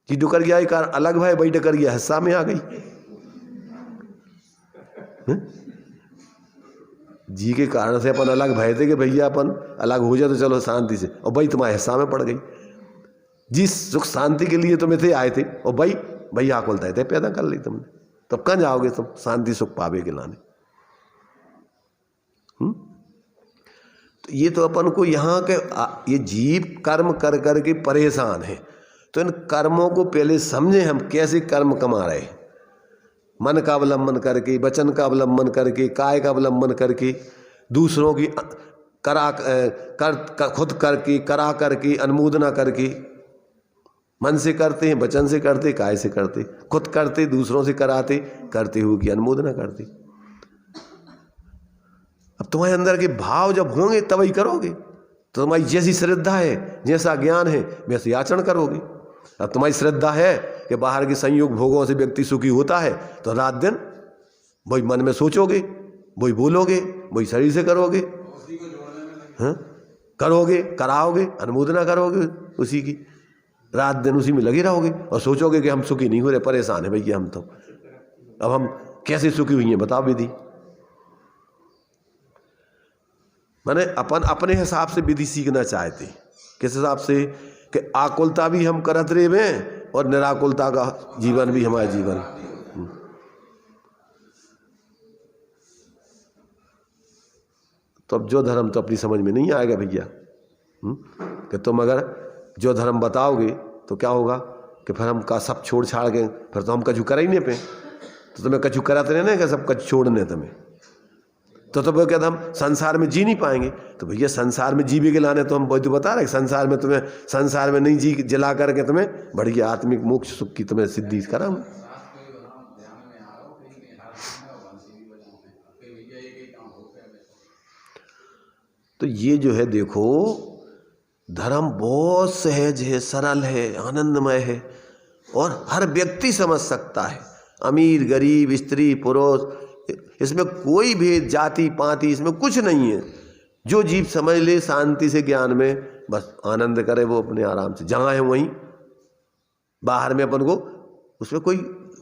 जी डुकर गया एक अलग भाई, वही डकर गया हिस्सा में आ गई। जी के कारण से अपन अलग भय थे कि भैया अपन अलग हो जाए तो चलो शांति से, और भाई तुम्हारे हिस्सा में पड़ गई। जिस सुख शांति के लिए तुम्हें थे आए थे, और भाई भैया आकुलता थे पैदा कर ली तुमने, तब कहाँ जाओगे तुम शांति सुख पावे के लाने। तो ये तो अपन को यहाँ के ये जीव कर्म कर कर के परेशान है, तो इन कर्मों को पहले समझे हम कैसे कर्म कमा रहे हैं। मन का अवलंबन करके, वचन का अवलंबन करके, काय का अवलंबन करके, दूसरों की खुद करके, करा करके, अनुमोदना करके, मन से करते हैं, वचन से करते, काय से करते, खुद करते, दूसरों से कराते, करते हुए की अनुमोदना करते। अब तुम्हारे अंदर के भाव जब होंगे तभी करोगे, तो तुम्हारी जैसी श्रद्धा है, जैसा ज्ञान है, वैसे आचरण करोगे। अब तुम्हारी श्रद्धा है कि बाहर के संयोग भोगों से व्यक्ति सुखी होता है, तो रात दिन वही मन में सोचोगे, वही बोलोगे, वही शरीर से करोगे, हाँ करोगे, कराओगे, अनुमोदना करोगे उसी की, रात दिन उसी में लगे रहोगे और सोचोगे कि हम सुखी नहीं हो रहे, परेशान है भैया हम तो, अब हम कैसे सुखी हुई हैं बताओ विधि। मैंने अपन अपने हिसाब से विधि सीखना चाहते, किस हिसाब से कि आकुलता भी हम करत रहे में और निराकुलता का जीवन भी हमारा जीवन। तो अब जो धर्म तो अपनी समझ में नहीं आएगा भैया, कि तुम अगर जो धर्म बताओगे तो क्या होगा कि फिर हम का सब छोड़ छाड़ के फिर तो हम कछु कर ही नहीं पे, तो तुम्हें कछु कराते नहीं ना कि सब कछु छोड़ने तुम्हें, तो वो कहते हम संसार में जी नहीं पाएंगे। तो भैया संसार में जीवे के लाने तो हम तो बता रहे संसार में तुम्हें, संसार में नहीं जी जला करके तुम्हें बढ़िया आत्मिक मोक्ष सुख की तुम्हें सिद्धि करा। तो ये जो है देखो धर्म बहुत सहज है, सरल है, आनंदमय है और हर व्यक्ति समझ सकता है, अमीर गरीब स्त्री पुरुष, इसमें कोई भेद जाति पाति इसमें कुछ नहीं है। जो जीव समझ ले शांति से ज्ञान में बस आनंद करे वो अपने आराम से, जहाँ है वहीं। बाहर में अपन को उसमें कोई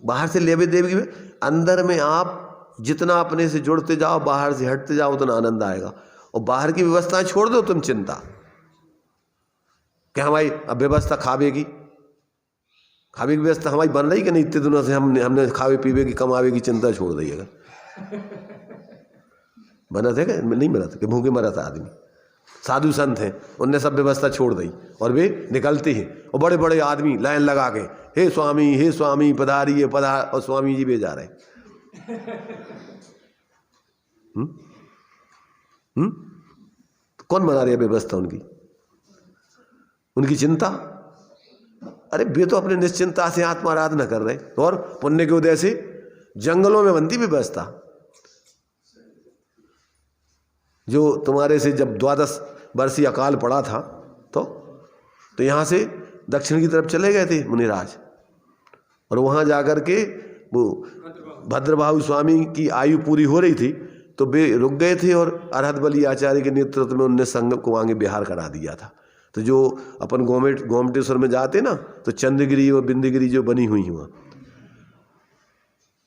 बाहर से लेवे देवे की, अंदर में आप जितना अपने से जुड़ते जाओ, बाहर से हटते जाओ, उतना आनंद आएगा। और बाहर की व्यवस्थाएं छोड़ दो तुम, चिंता कि हमारी अब व्यवस्था खावे की व्यवस्था हमारी बन रही कि नहीं, इतने दिनों से हमने खावे पीवे की कमावे की चिंता छोड़ दी। अगर बना थे क्या? नहीं बना था कि भूखे मरा था आदमी। साधु संत हैं, उनने सब व्यवस्था छोड़ दी और वे निकलते हैं और बड़े बड़े आदमी लाइन लगा के हे स्वामी पधारिए पधार, और स्वामी जी भेजा रहे। तो कौन बना रही है व्यवस्था उनकी चिंता? अरे वे तो अपने निश्चिंता से आत्मा आराधना कर रहे, और पुण्य के उदय से जंगलों में बनती व्यवस्था। जो तुम्हारे से जब 12 वर्षीय अकाल पड़ा था तो यहाँ से दक्षिण की तरफ चले गए थे मुनिराज, और वहाँ जाकर के वो भद्रबाहु स्वामी की आयु पूरी हो रही थी तो वे रुक गए थे, और अरहत बली आचार्य के नेतृत्व में उनने संगम को आगे बिहार करा दिया था। तो जो अपन गोमटेश्वर में जाते ना, तो चंद्रगिरी और बिंदगिरी जो बनी हुई वहाँ,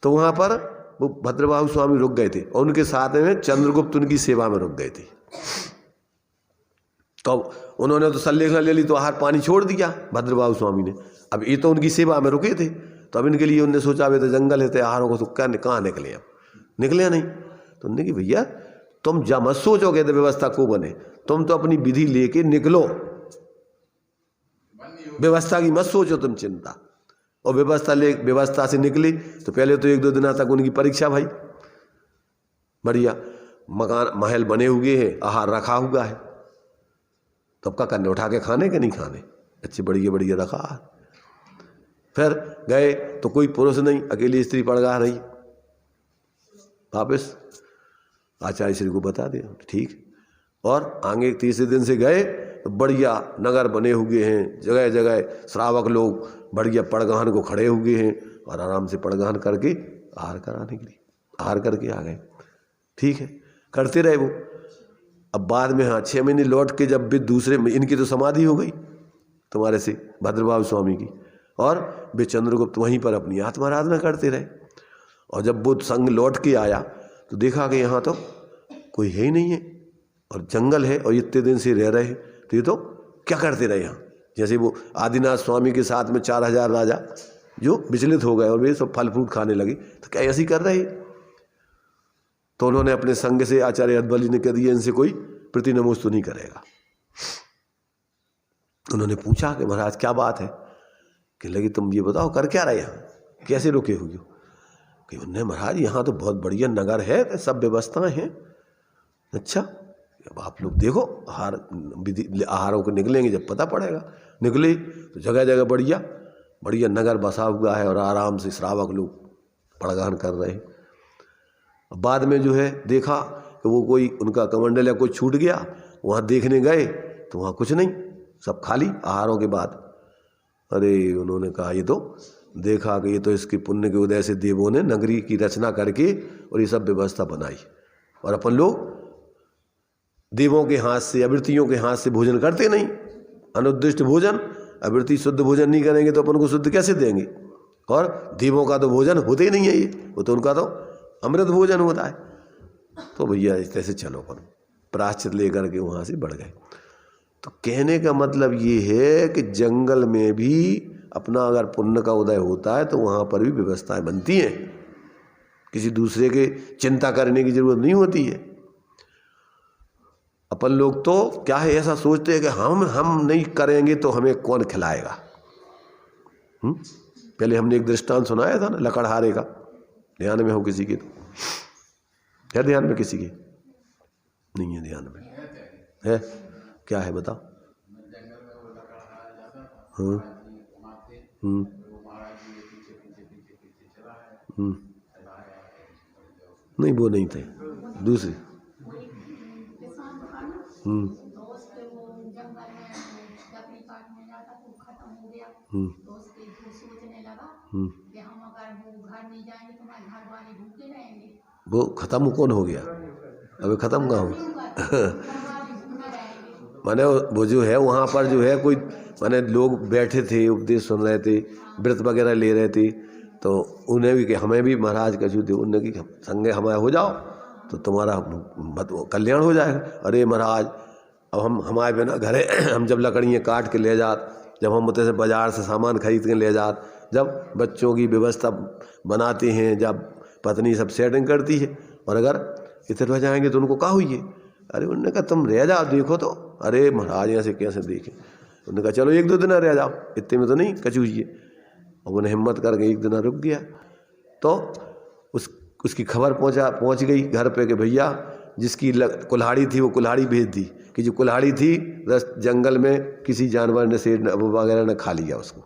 तो वहाँ पर वो भद्रबाहु स्वामी रुक गए थे और उनके साथ में चंद्रगुप्त उनकी सेवा में रुक गए थे। तो उन्होंने तो सल्लेखना ले ली, तो आहार पानी छोड़ दिया भद्रबाहु स्वामी ने। अब ये तो उनकी सेवा में रुके थे, तो अब इनके लिए उनने सोचा वे तो जंगल है, आहारों को तो कहाँ निकले, अब निकले नहीं। तो उन्होंने कि भैया तुम जा मत सोचोगे तो व्यवस्था को बने, तुम तो अपनी विधि लेके निकलो, व्यवस्था की मत सोचो तुम चिंता। और व्यवस्था से निकली तो पहले तो 1-2 दिन तक उनकी परीक्षा भाई, बढ़िया मकान महल बने हुए हैं, आहार रखा हुआ है, तो अब क्या करने, उठा के खाने के नहीं खाने, अच्छे बढ़िया बढ़िया रखा। फिर गए तो कोई पुरुष नहीं, अकेली स्त्री पड़गा रही। वापस आचार्य श्री को बता दिया, ठीक। और आगे तीसरे दिन से गए तो बढ़िया नगर बने हुए हैं, जगह जगह श्रावक लोग बढ़िया पड़गाहन को खड़े हुए हैं और आराम से पड़गाहन करके आहार कराने के लिए आहार करके आ गए। ठीक है, करते रहे वो। अब बाद में हाँ 6 महीने लौट के जब भी दूसरे, इनकी तो समाधि हो गई तुम्हारे से भद्रबाबू स्वामी की, और वे चंद्रगुप्त वहीं पर अपनी आत्माराधना करते रहे। और जब वो संग लौट के आया तो देखा कि यहाँ तो कोई है ही नहीं है और जंगल है और इतने दिन से रह रहे हैं, तो ये तो क्या करते रहे यहाँ। जैसे वो आदिनाथ स्वामी के साथ में 4000 राजा जो विचलित हो गए और वे सब फल फ्रूट खाने लगे, तो क्या ऐसे ही कर रहे। तो उन्होंने अपने संग से आचार्य अदबली ने कह दिया इनसे कोई प्रतिनमोस्तु नहीं करेगा। उन्होंने पूछा कि महाराज क्या बात है, कि लगी तुम ये बताओ कर क्या रहे यहाँ, कैसे रुके हुए हो। कि उन्हें महाराज यहाँ तो बहुत बढ़िया नगर है, सब व्यवस्थाएं हैं। अच्छा, अब आप लोग देखो आहारों को निकलेंगे जब पता पड़ेगा। निकले तो जगह जगह बढ़िया बढ़िया नगर बसा हुआ है और आराम से श्रावक लोग पड़गान कर रहे हैं। बाद में जो है देखा कि वो कोई उनका कमंडल या कोई छूट गया, वहाँ देखने गए तो वहाँ कुछ नहीं, सब खाली आहारों के बाद। अरे उन्होंने कहा ये तो देखा कि ये तो इसके पुण्य के उदय से देवों ने नगरी की रचना करके और ये सब व्यवस्था बनाई, और अपन लोग देवों के हाथ से अवृत्तियों के हाथ से भोजन करते नहीं, अनुद्दिष्ट भोजन। अवृत्ति शुद्ध भोजन नहीं करेंगे तो अपन को शुद्ध कैसे देंगे। और देवों का तो भोजन होते ही नहीं है ये, वो तो उनका तो अमृत भोजन होता है। तो भैया इस तरह से चलो अपन प्रायश्चित लेकर के वहाँ से बढ़ गए। तो कहने का मतलब ये है कि जंगल में भी अपना अगर पुण्य का उदय होता है तो वहाँ पर भी व्यवस्थाएं बनती हैं, किसी दूसरे के चिंता करने की जरूरत नहीं होती है। अपन लोग तो क्या है ऐसा सोचते हैं कि हम नहीं करेंगे तो हमें कौन खिलाएगा। पहले हमने एक दृष्टांत सुनाया था ना लकड़हारे का, ध्यान में हो किसी के? तो है ध्यान में किसी के? नहीं है ध्यान में, है क्या है बताओ। नहीं वो नहीं थे, दूसरे। वो खत्म कौन हो गया? अबे खत्म कहाँ हो? माने वो जो है वहाँ पर जो है कोई माने लोग बैठे थे, उपदेश सुन रहे थे, व्रत वगैरह ले रहे थे, तो उन्हें भी कि हमें भी महाराज का थे, उन्हें कि संगे हमारे हो जाओ तो तुम्हारा कल्याण हो जाएगा। अरे महाराज अब हम हमारे बिना घरे हम जब लकड़ियाँ काट के ले जात, जब हम उतने से बाजार से सामान खरीद के ले जात, जब बच्चों की व्यवस्था बनाते हैं, जब पत्नी सब सेटिंग करती है, और अगर इधर रह जाएंगे तो उनको क्या हुई है। अरे उन्होंने कहा तुम रह जाओ देखो तो। अरे महाराज यहाँ से कैसे देखें। उन्होंने कहा चलो 1-2 दिन रह जाओ, इतने में तो नहीं कचूजिए। और उन्हें हिम्मत करके 1 दिन रुक गया तो उसकी खबर पहुँच गई घर पे कि भैया जिसकी कुल्हाड़ी थी वो कुल्हाड़ी भेज दी, कि जो कुल्हाड़ी थी जंगल में किसी जानवर ने, शेर वगैरह ने खा लिया उसको।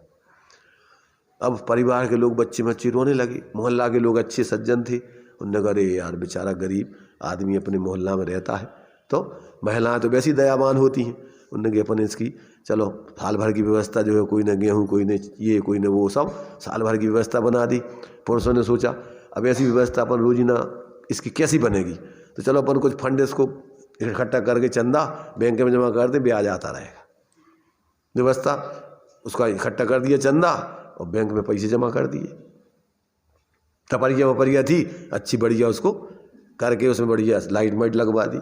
अब परिवार के लोग बच्चे बच्चे रोने लगे, मोहल्ला के लोग अच्छे सज्जन थे, उन्होंने कहा अरे यार बेचारा गरीब आदमी अपने मोहल्ला में रहता है, तो महिलाएं तो वैसी दयावान होती हैं, उन्होंने कहा अपन इसकी चलो साल भर की व्यवस्था जो है, कोई न गेहूँ कोई न ये कोई न वो, सब साल भर की व्यवस्था बना दी। पुरुषों ने सोचा अब ऐसी व्यवस्था अपन रोजीना इसकी कैसी बनेगी, तो चलो अपन कुछ फंड इसको इकट्ठा करके चंदा बैंक में जमा कर दे, ब्याज आता रहेगा। व्यवस्था उसका इकट्ठा कर दिया चंदा और बैंक में पैसे जमा कर दिए। टपरिया वपरिया थी अच्छी बढ़िया, उसको करके उसमें बढ़िया लाइट माइट लगवा दी।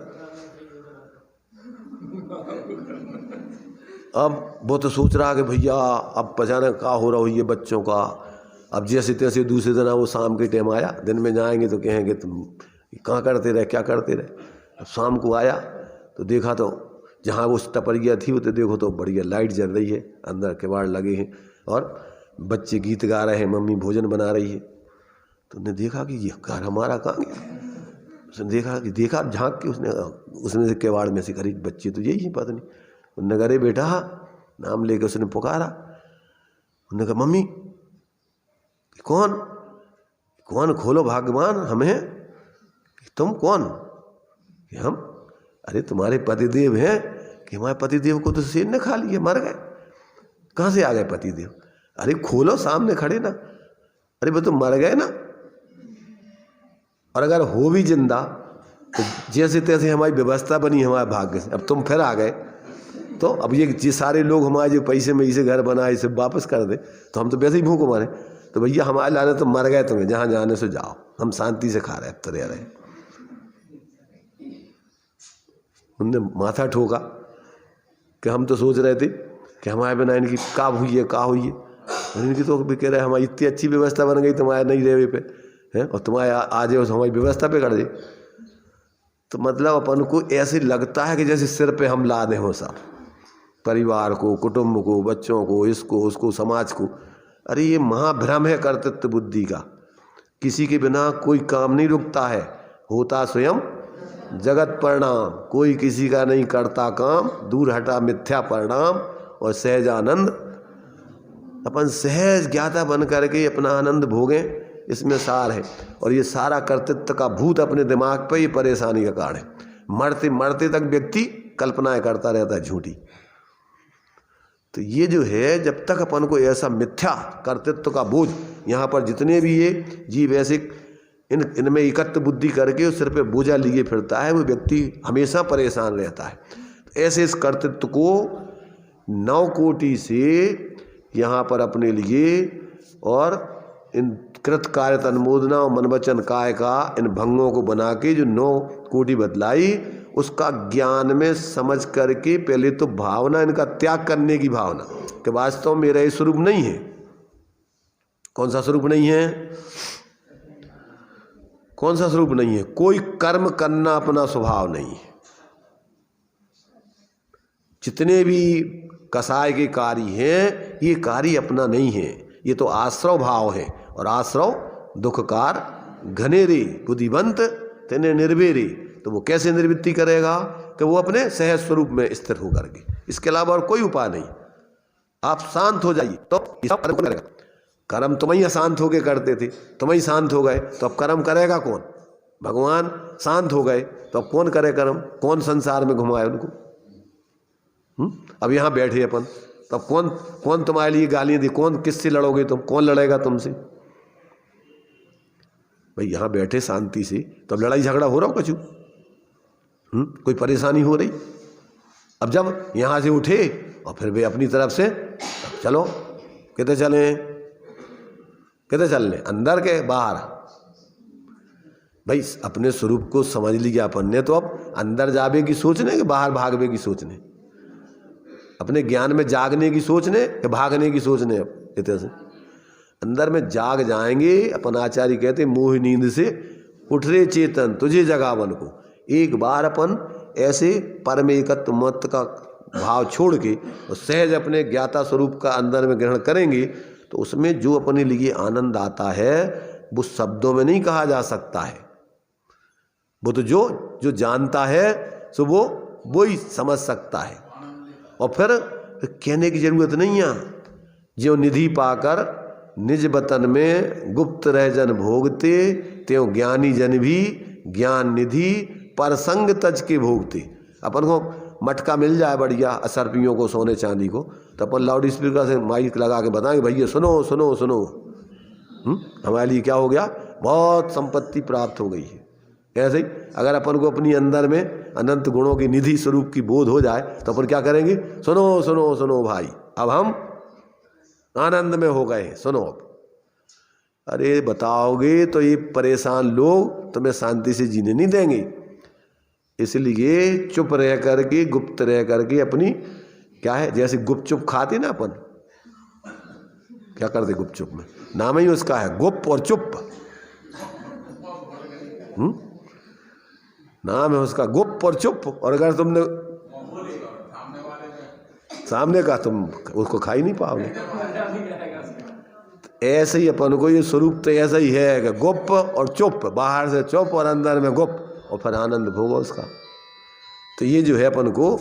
अब वो तो सोच रहा कि भैया अब पहचाना क्या हो रहा हो ये बच्चों का। अब जैसे तैसे दूसरे दिन वो शाम के टाइम आया, दिन में जाएंगे तो कहेंगे तुम कहाँ करते रहे क्या करते रहे। अब शाम को आया तो देखा तो जहाँ वो टपरिया थी वो तो देखो तो बढ़िया लाइट जल रही है, अंदर किवाड़ लगे हैं और बच्चे गीत गा रहे हैं, मम्मी भोजन बना रही है। तो उसने देखा कि ये घर हमारा कहाँ गया। उसने देखा झांक के उसने से किवाड़ में से करी बच्चे तो यही है पता नहीं। उन्होंने कहा अरे बेटा नाम लेके उसने पुकारा। उन्होंने कहा मम्मी कौन कौन, खोलो भगवान हमें, तुम कौन? कि हम, अरे तुम्हारे पतिदेव हैं। कि हमारे पतिदेव को तो शेर ने खा लिया, मर गए। कहाँ से आ गए पतिदेव? अरे खोलो, सामने खड़े ना। अरे वो तो मर गए ना, और अगर हो भी जिंदा तो जैसे तैसे हमारी व्यवस्था बनी हमारे भाग्य से, अब तुम फिर आ गए तो अब ये सारे लोग हमारे जो पैसे में इसे घर बनाए इसे वापस कर दे तो हम तो वैसे ही भूख मारे। तो भैया हमारे लाने तो मर गए, तुम्हें जहाँ जाने से जाओ, हम शांति से खा रहे, अब तो रह रहे। उनने माथा ठोका कि हम तो सोच रहे थे कि हमारे बिना इनकी का हुई है। इनकी तो भी कह रहे हमारी इतनी अच्छी व्यवस्था बन गई तुम्हारे नहीं रहे पे हैं, और तुम्हारे आ जाओ तो हमारी व्यवस्था पे कर दे। तो मतलब अपन को ऐसे लगता है कि जैसे सिर पे हम लादे हों सब, परिवार को, कुटुंब को, बच्चों को, इसको उसको, समाज को। अरे ये महाभ्रम है कर्तृत्व बुद्धि का। किसी के बिना कोई काम नहीं रुकता है, होता स्वयं जगत परिणाम। कोई किसी का नहीं करता काम, दूर हटा मिथ्या परिणाम। और सहज आनंद, अपन सहज ज्ञाता बन करके अपना आनंद भोगें, इसमें सार है। और ये सारा कर्तृत्व का भूत अपने दिमाग पे ये परेशानी का कारण है। मरते मरते तक व्यक्ति कल्पनाएं करता रहता है झूठी। तो ये जो है, जब तक अपन को ऐसा मिथ्या कर्तृत्व का बोझ, यहाँ पर जितने भी ये जीव ऐसे इनमें एकत्र बुद्धि करके उस सिर पे बोझा लिए फिरता है, वो व्यक्ति हमेशा परेशान रहता है। ऐसे इस कर्तृत्व को 9 कोटि से यहाँ पर अपने लिए और इन कृत कार्य अनुमोदना और मन वचन काय का इन भंगों को बना के जो 9 कोटि बतलाई, उसका ज्ञान में समझ करके पहले तो भावना, इनका त्याग करने की भावना कि वास्तव में मेरा ये स्वरूप नहीं है। कौन सा स्वरूप नहीं है? कौन सा स्वरूप नहीं है? कोई कर्म करना अपना स्वभाव नहीं है। जितने भी कसाय के कार्य हैं, ये कार्य अपना नहीं है, ये तो आश्रव भाव है। और आश्रव दुखकार घनेरे बुद्धिवंत तेने निर्वेरे। तो वो कैसे निर्वृत्ति करेगा? कि वो अपने सहज स्वरूप में स्थिर होकर के, इसके अलावा और कोई उपाय नहीं। आप शांत हो जाइए तो सब कर्म करेगा। कर्म तुम ही अशांत होके करते थे, तुम ही शांत हो गए तो अब कर्म करेगा कौन? भगवान शांत हो गए तो अब कौन करे कर्म? कौन संसार में घुमाए उनको? अब यहाँ बैठे अपन, तब कौन तुम्हारे लिए गालियाँ दी? कौन किससे लड़ोगे तुम? कौन लड़ेगा तुमसे? भाई यहाँ बैठे शांति से, तो अब लड़ाई झगड़ा हो रहा हो कछु? कोई परेशानी हो रही? अब जब यहाँ से उठे और फिर वे अपनी तरफ से चलो, कितने चले, कितने चलने, अंदर के बाहर? भाई अपने स्वरूप को समझ लिया अपन ने, तो अब अंदर जावे की सोचने कि बाहर भागवे की सोचने? अपने ज्ञान में जागने की सोचने कि भागने की सोचने? अब इतने से अंदर में जाग जाएंगे। अपन आचार्य कहते मोह नींद से उठ रे चेतन तुझे जगावन को। एक बार अपन ऐसे परम एकत्व मत का भाव छोड़ के और सहज अपने ज्ञाता स्वरूप का अंदर में ग्रहण करेंगे, तो उसमें जो अपने लिए आनंद आता है वो शब्दों में नहीं कहा जा सकता है। वो तो जो जानता है सो वो ही समझ सकता है। और फिर कहने की जरूरत नहीं है। जो निधि पाकर निज वतन में गुप्त रह जन भोगते, त्यों ज्ञानी जन भी ज्ञान निधि पर संग तज के भोगते। अपन को मटका मिल जाए बढ़िया असरपियों को, सोने चांदी को, तो अपन लाउड स्पीकर से माइक लगा के बताएंगे भैया सुनो सुनो सुनो। हमारे लिए क्या हो गया? बहुत संपत्ति प्राप्त हो गई है। ऐसे ही अगर अपन को अपनी अंदर में अनंत गुणों की निधि स्वरूप की बोध हो जाए तो अपन क्या करेंगे? सुनो सुनो सुनो भाई, अब हम आनंद में हो गए, सुनो। अरे बताओगे तो ये परेशान लोग तुम्हें शांति से जीने नहीं देंगे। इसलिए चुप रह करके, गुप्त रह करके अपनी क्या है, जैसे गुपचुप खाते ना अपन, क्या करते गुपचुप में? नाम ही उसका है गुप और चुप। नाम है उसका गुप और चुप। और अगर तुमने सामने का, तुम उसको खा ही नहीं पाओगे। ऐसे ही अपन को ये स्वरूप तो ऐसा ही है कि गुप और चुप, बाहर से चुप और अंदर में गुप, और फिर आनंद भोगो उसका। तो ये जो है अपन को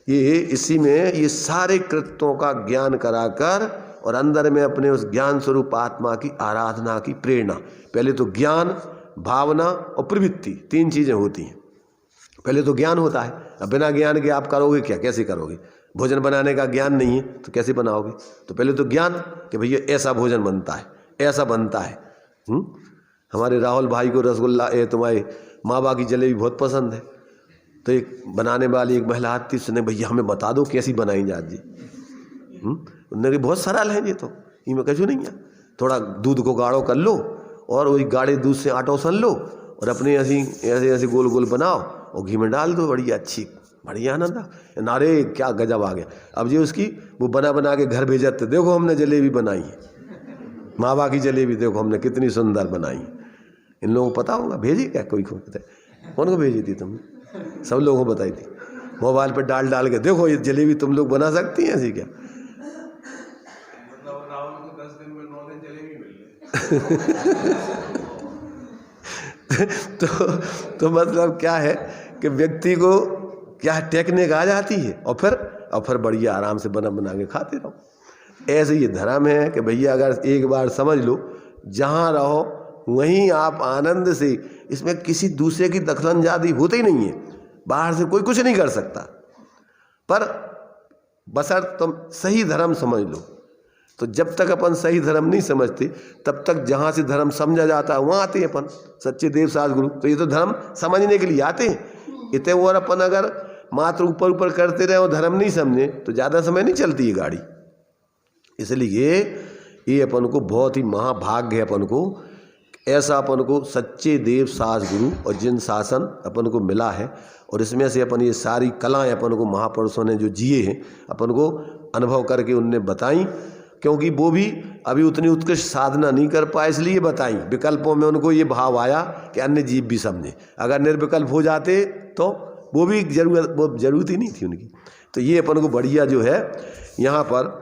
ये इसी में ये सारे कृत्यों का ज्ञान कराकर और अंदर में अपने उस ज्ञान स्वरूप आत्मा की आराधना की प्रेरणा। पहले तो ज्ञान, भावना और प्रवृत्ति, 3 चीज़ें होती हैं। पहले तो ज्ञान होता है। अब बिना ज्ञान के आप करोगे क्या, कैसे करोगे? भोजन बनाने का ज्ञान नहीं है तो कैसे बनाओगे? तो पहले तो ज्ञान कि भैया ऐसा भोजन बनता है, ऐसा बनता है। हमारे राहुल भाई को रसगुल्ला, तुम्हारे मावा की जलेबी बहुत पसंद है। तो एक बनाने वाली एक महिला आती, उसने भैया हमें बता दो कैसी बनाई जात जी। उन्होंने बहुत सरल है ये तो, इनमें कछु नहीं है। थोड़ा दूध को गाढ़ो कर लो और वही गाढ़े दूध से आटा सन लो और अपने ऐसे ऐसे गोल गोल बनाओ और घी में डाल दो, बढ़िया अच्छी, बढ़िया आनंद। नारे क्या गजब आ गया। अब ये उसकी वो बना बना के घर भेजते, देखो हमने जलेबी बनाई है, मावा की जलेबी देखो हमने कितनी सुंदर बनाई। इन लोगों को पता होगा, भेजी क्या? कोई को पता है? कौन को भेजी थी तुमने? सब लोगों को बताई थी, मोबाइल पे डाल डाल के, देखो ये जलेबी तुम लोग बना सकती हैं ऐसी क्या? राहुल को 10 दिन में 9 दिन जलेबी मिल गई। तो मतलब क्या है कि व्यक्ति को क्या टेक्निक आ जाती है और फिर बढ़िया आराम से बना बना के खाते रहो। ऐसे ये धर्म है कि भैया अगर एक बार समझ लो, जहाँ रहो वहीं आप आनंद से, इसमें किसी दूसरे की दखलंदाजी होती ही नहीं है। बाहर से कोई कुछ नहीं कर सकता, पर बशर्ते तुम सही धर्म समझ लो। तो जब तक अपन सही धर्म नहीं समझते तब तक जहाँ से धर्म समझा जाता है वहाँ आते हैं अपन सच्चे देव शास्त्र गुरु। तो ये तो धर्म समझने के लिए आते हैं। इतने और अपन अगर मात्र ऊपर ऊपर करते रहे और धर्म नहीं समझे तो ज़्यादा समय नहीं चलती है गाड़ी। इसलिए ये अपन को बहुत ही महाभाग्य है, अपन को ऐसा अपन को सच्चे देव शास्त्र गुरु और जिन शासन अपन को मिला है। और इसमें से अपन ये सारी कलाएं अपन को महापुरुषों ने जो जिए हैं अपन को अनुभव करके उनने बताई, क्योंकि वो भी अभी उतनी उत्कृष्ट साधना नहीं कर पाए इसलिए बताई। विकल्पों में उनको ये भाव आया कि अन्य जीव भी समझे, अगर निर्विकल्प हो जाते तो वो भी जरूरत ही नहीं थी उनकी। तो ये अपन को बढ़िया जो है यहाँ पर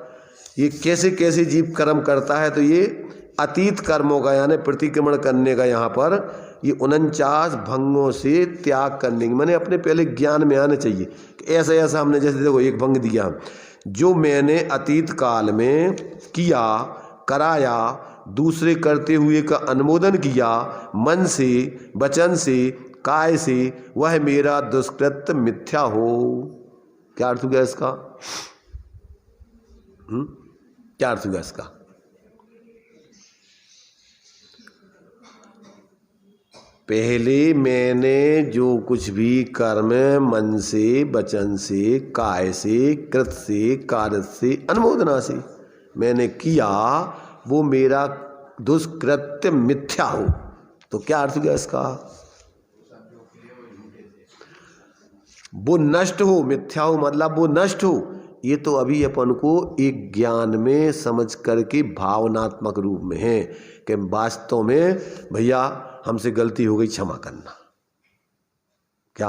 ये कैसे कैसे जीव कर्म करता है, तो ये अतीत कर्मों का यानी प्रतिक्रमण करने का यहाँ पर ये 49 भंगों से त्याग करने की, मैंने अपने पहले ज्ञान में आना चाहिए कि ऐसा ऐसा हमने, जैसे देखो एक भंग दिया, जो मैंने अतीत काल में किया कराया, दूसरे करते हुए का अनुमोदन किया, मन से वचन से काय से, वह मेरा दुष्कृत्य मिथ्या हो। क्या अर्थ हुआ इसका? क्या अर्थ हुआ इसका? पहले मैंने जो कुछ भी कर्म मन से वचन से काय से कृत से कार्य से अनुमोदना से मैंने किया, वो मेरा दुष्कृत्य मिथ्या हो। तो क्या अर्थ हुआ इसका? वो नष्ट हो, मिथ्या हो मतलब वो नष्ट हो। ये तो अभी अपन को एक ज्ञान में समझ करके भावनात्मक रूप में है कि वास्तव में भैया हमसे गलती हो गई, क्षमा करना। क्या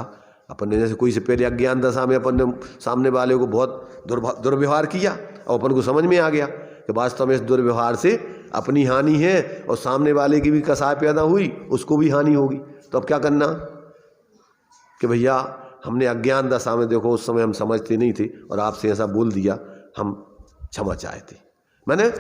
अपन ने जैसे कोई से पहले अज्ञान दशा में अपन ने सामने वाले को बहुत दुर्व्यवहार किया और अपन को समझ में आ गया कि वास्तव में इस दुर्व्यवहार से अपनी हानि है और सामने वाले की भी कसाय पैदा हुई, उसको भी हानि होगी। तो अब क्या करना कि भैया हमने अज्ञान दशा में, देखो उस समय हम समझते नहीं थे और आपसे ऐसा बोल दिया, हम क्षमा चाहते। मैंने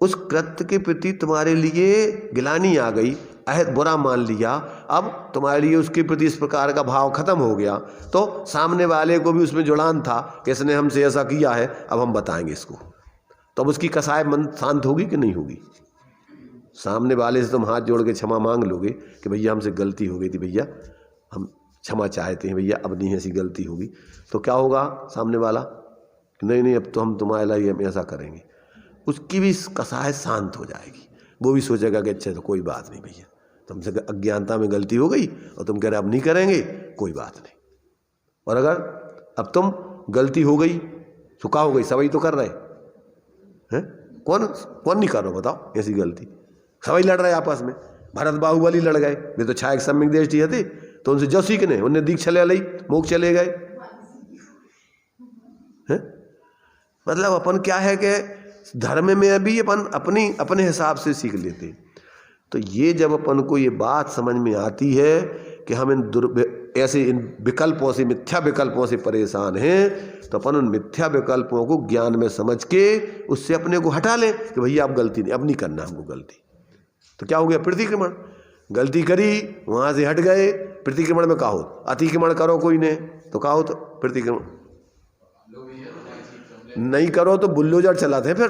उस कृत्य के प्रति तुम्हारे लिए गिलानी आ गई, अहद बुरा मान लिया, अब तुम्हारे लिए उसके प्रति इस प्रकार का भाव खत्म हो गया, तो सामने वाले को भी उसमें जुड़ान था कि इसने हमसे ऐसा किया है, अब हम बताएंगे इसको। तो अब उसकी कसाय मन शांत होगी कि नहीं होगी? सामने वाले से तुम हाथ जोड़ के क्षमा मांग लोगे कि भैया हमसे गलती हो गई थी, भैया हम क्षमा चाहते हैं, भैया अब नहीं ऐसी गलती होगी। तो क्या होगा? सामने वाला नहीं नहीं अब तो हम तुम्हारे लिए हम ऐसा करेंगे, उसकी भी कसाय शांत हो जाएगी। वो भी सोचेगा कि अच्छा तो कोई बात नहीं भैया, तुमसे अज्ञानता में गलती हो गई और तुम कह रहे अब नहीं करेंगे, कोई बात नहीं। और अगर अब तुम गलती हो गई तो क्या हो गई? सभी तो कर रहे हैं, कौन नहीं कर रहा बताओ ऐसी गलती? सभी लड़ रहे आपस में। भरत बाहुबली लड़ गए, वे तो छाया सम्यक देश थे, तो उनसे जो सीखने उन्हें दीक्षा ले ली, मोक्ष चले गए। मतलब अपन क्या है कि धर्म में अभी अपन अपने हिसाब से सीख लेते। तो ये जब अपन को ये बात समझ में आती है कि हम इन विकल्पों से, मिथ्या विकल्पों से परेशान हैं, तो अपन उन मिथ्या विकल्पों को ज्ञान में समझ के उससे अपने को हटा लें कि भैया आप गलती नहीं, अब नहीं करना हमको गलती। तो क्या हो गया? प्रतिक्रमण। गलती करी, वहाँ से हट गए, प्रतिक्रमण में कहा हो अतिक्रमण करो कोई ने, तो कहा हो तो प्रतिक्रमण नहीं करो तो बुल्डोजर चलाते हैं। फिर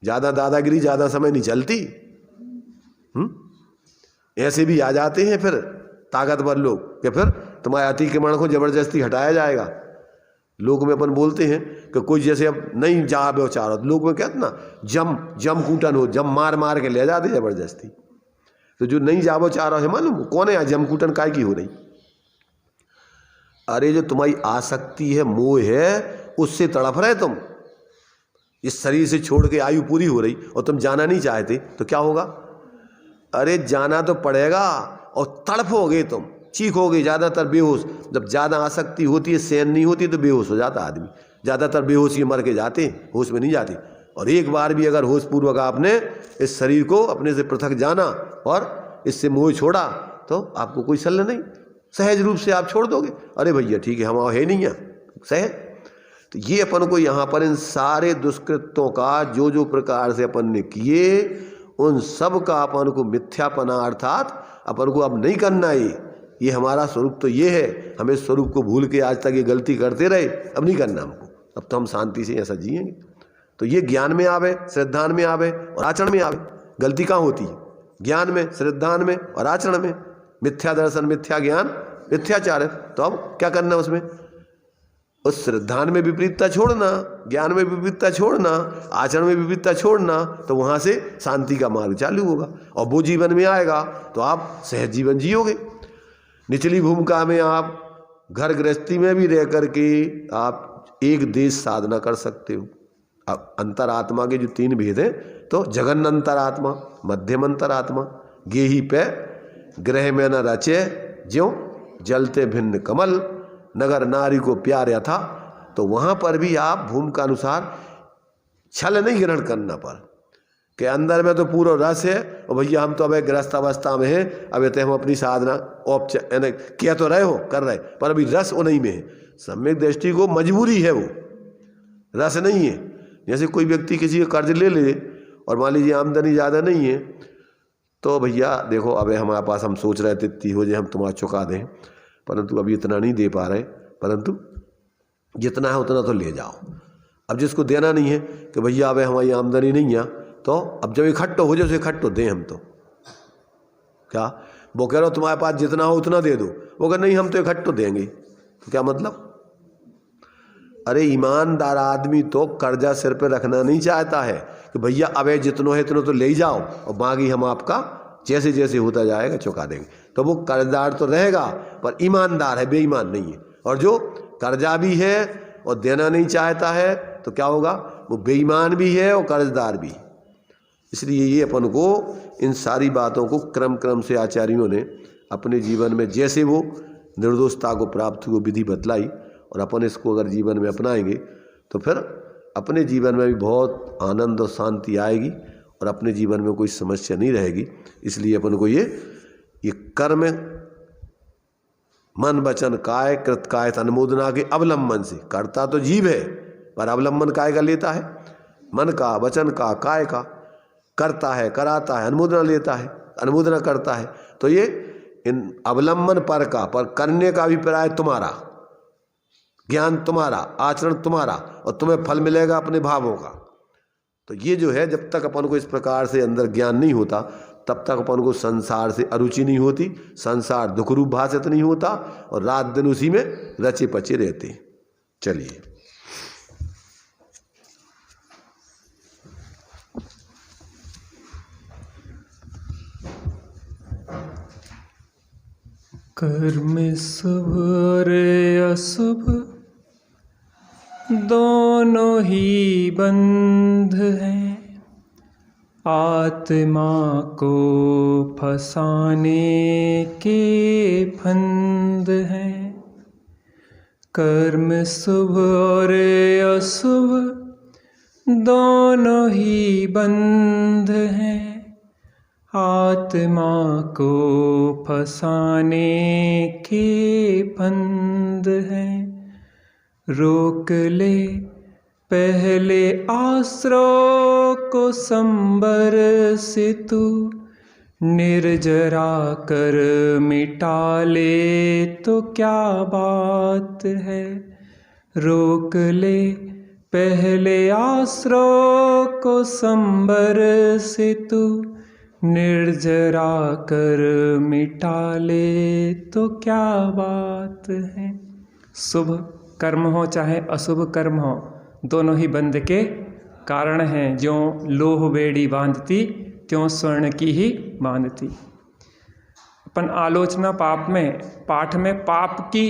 ज़्यादा दादागिरी ज़्यादा समय नहीं चलती। ऐसे भी आ जाते हैं फिर ताकतवर लोग कि फिर तुम्हारे अतिक्रमण को जबरदस्ती हटाया जाएगा। लोग में अपन बोलते हैं कि कोई जैसे अब नहीं जा बेचारा, लोग में कहते ना जम कूटन हो, जम मार के ले जाते जबरदस्ती। तो जो नहीं जा बेचारा है, मालूम कौन है? जम कूटन काय की हो रही? अरे जो तुम्हारी आसक्ति है, मोह है, उससे तड़प रहे तुम। इस शरीर से छोड़ के आयु पूरी हो रही और तुम जाना नहीं चाहते, तो क्या होगा? अरे जाना तो पड़ेगा और तड़पोगे तुम, चीखोगे, ज़्यादातर बेहोश। जब ज़्यादा आसक्ति होती है, सहन नहीं होती, तो बेहोश हो जाता आदमी। ज़्यादातर बेहोशी मर के जाते, होश में नहीं जाते। और एक बार भी अगर होश पूर्वक आपने इस शरीर को अपने से पृथक जाना और इससे मोह छोड़ा, तो आपको कोई शल्य नहीं, सहज रूप से आप छोड़ दोगे। अरे भैया ठीक है, हम है नहीं है सहज। तो ये अपन को यहाँ पर इन सारे दुष्कृत्यों का जो प्रकार से अपन ने किए, उन सब का अपन को मिथ्यापना, अर्थात अपन को अब नहीं करना है। ये हमारा स्वरूप तो ये है, हमें स्वरूप को भूल के आज तक ये गलती करते रहे, अब नहीं करना हमको। अब तो हम शांति से ऐसा जिएंगे। तो ये ज्ञान में आवे, श्रद्धान में आवे और आचरण में आवे। गलती कहाँ होती है? ज्ञान में, श्रद्धान में और आचरण में। मिथ्या दर्शन, मिथ्या ज्ञान, मिथ्याचार है। तो अब क्या करना उसमें? उस श्रद्धान में विपरीतता छोड़ना, ज्ञान में विपरीतता छोड़ना, आचरण में विपरीतता छोड़ना, तो वहाँ से शांति का मार्ग चालू होगा। और वो जीवन में आएगा तो आप सहज जीवन जियोगे। निचली भूमिका में आप घर गृहस्थी में भी रह करके आप एक देश साधना कर सकते हो। अब अंतरात्मा के जो 3 भेद हैं, तो जगन अंतरात्मा, मध्यम अंतरात्मा, गेही पे ग्रह में न रचे, ज्यों जलते भिन्न कमल, नगर नारी को प्यार था। तो वहाँ पर भी आप भूमिका अनुसार छल नहीं ग्रहण करना पर कि अंदर में तो पूरा रस है और भैया हम तो अब ग्रस्त अवस्था में हैं, अब तो हम अपनी साधना किया तो रहे हो, कर रहे, पर अभी रस वो नहीं में है। सम्यक दृष्टि को मजबूरी है, वो रस नहीं है। जैसे कोई व्यक्ति किसी का कर्ज ले ले और मान लीजिए आमदनी ज़्यादा नहीं है, तो भैया देखो अब हमारे पास, हम सोच रहे थे इतनी हो जाए हम तुम्हारा चुका दें, परंतु अभी इतना नहीं दे पा रहे, परंतु जितना है उतना तो ले जाओ। अब जिसको देना नहीं है कि भैया अब हमारी आमदनी नहीं है, तो अब जब इकट्ठो हो जाए उसे इकट्ठो दें हम। तो क्या वो कह रहे हो तुम्हारे पास जितना हो उतना दे दो, वो कह नहीं हम तो इकट्ठो देंगे, तो क्या मतलब? अरे ईमानदार आदमी तो कर्जा सिर पे रखना नहीं चाहता है कि भैया अब जितना है इतना तो ले जाओ और बाकी हम आपका जैसे जैसे होता जाएगा चुका देंगे। तो वो कर्जदार तो रहेगा पर ईमानदार है, बेईमान नहीं है। और जो कर्जा भी है और देना नहीं चाहता है, तो क्या होगा? वो बेईमान भी है और कर्जदार भी। इसलिए ये अपन को इन सारी बातों को क्रम से आचार्यों ने अपने जीवन में, जैसे वो निर्दोषता को प्राप्त हुई विधि बतलाई, और अपन इसको अगर जीवन में अपनाएंगे तो फिर अपने जीवन में भी बहुत आनंद और शांति आएगी और अपने जीवन में कोई समस्या नहीं रहेगी। इसलिए अपन को ये कर्म, मन वचन काय, कृत काय अनुमोदना के अवलंबन से, करता तो जीव है पर अवलंबन काय का लेता है? मन का, वचन का, काय का। करता है, कराता है, अनुमोदना लेता है, अनुमोदना करता है। तो ये इन अवलंबन पर का, पर करने का अभिप्राय तुम्हारा, ज्ञान तुम्हारा, आचरण तुम्हारा, और तुम्हें फल मिलेगा अपने भावों का। तो ये जो है, जब तक अपन को इस प्रकार से अंदर ज्ञान नहीं होता, तब तक अपन को संसार से अरुचि नहीं होती, संसार दुख रूप भाषित नहीं होता और रात दिन उसी में रचे पचे रहते हैं। चलिए, कर्म शुभ और अशुभ दोनों ही बंध हैं, आत्मा को फंसाने के फंद हैं। कर्म शुभ और अशुभ दोनों ही बंध हैं, आत्मा को फंसाने के फंद हैं। रोक ले पहले आश्रय को संबर से तू, निर्जरा कर मिटा ले तो क्या बात है। रोक ले पहले आश्रय को संबर से तू, निर्जरा कर मिटा ले तो क्या बात है। शुभ कर्म हो चाहे अशुभ कर्म हो, दोनों ही बंध के कारण हैं। ज्यों लोह बेड़ी बांधती त्यों स्वर्ण की ही बांधती। अपन आलोचना पाठ में पाप की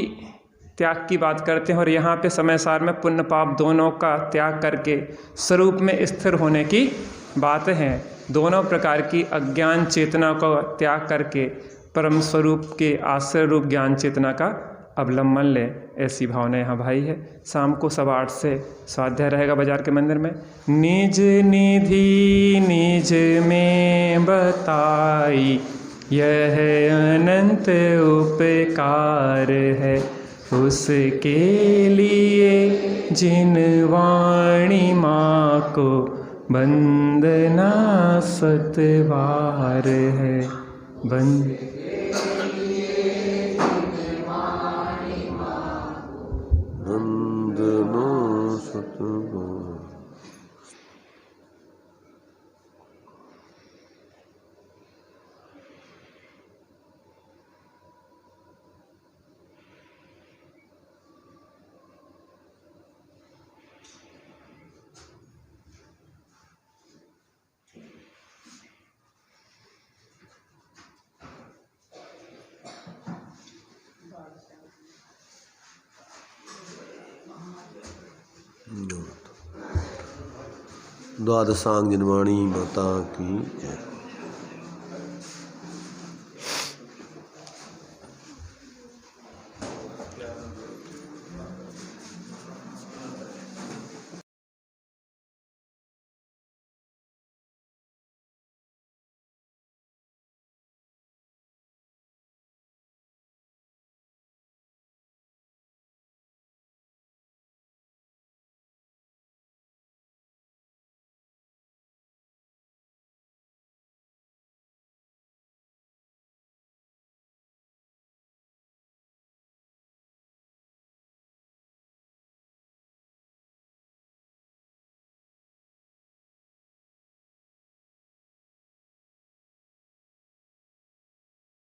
त्याग की बात करते हैं, और यहाँ पे समय सार में पुण्य पाप दोनों का त्याग करके स्वरूप में स्थिर होने की बात है। दोनों प्रकार की अज्ञान चेतना को त्याग करके परम स्वरूप के आश्रय रूप ज्ञान चेतना का अवलंबन ले, ऐसी भावना यहाँ भाई है। शाम को 8:15 से स्वाध्याय रहेगा बाजार के मंदिर में। निज निधि निज में बताई, यह अनंत उपकार है। उसके लिए जिन वाणी माँ को वंदना सतबार है। वंदना सतबार। द्वादशांग जनवाणी माता की जय।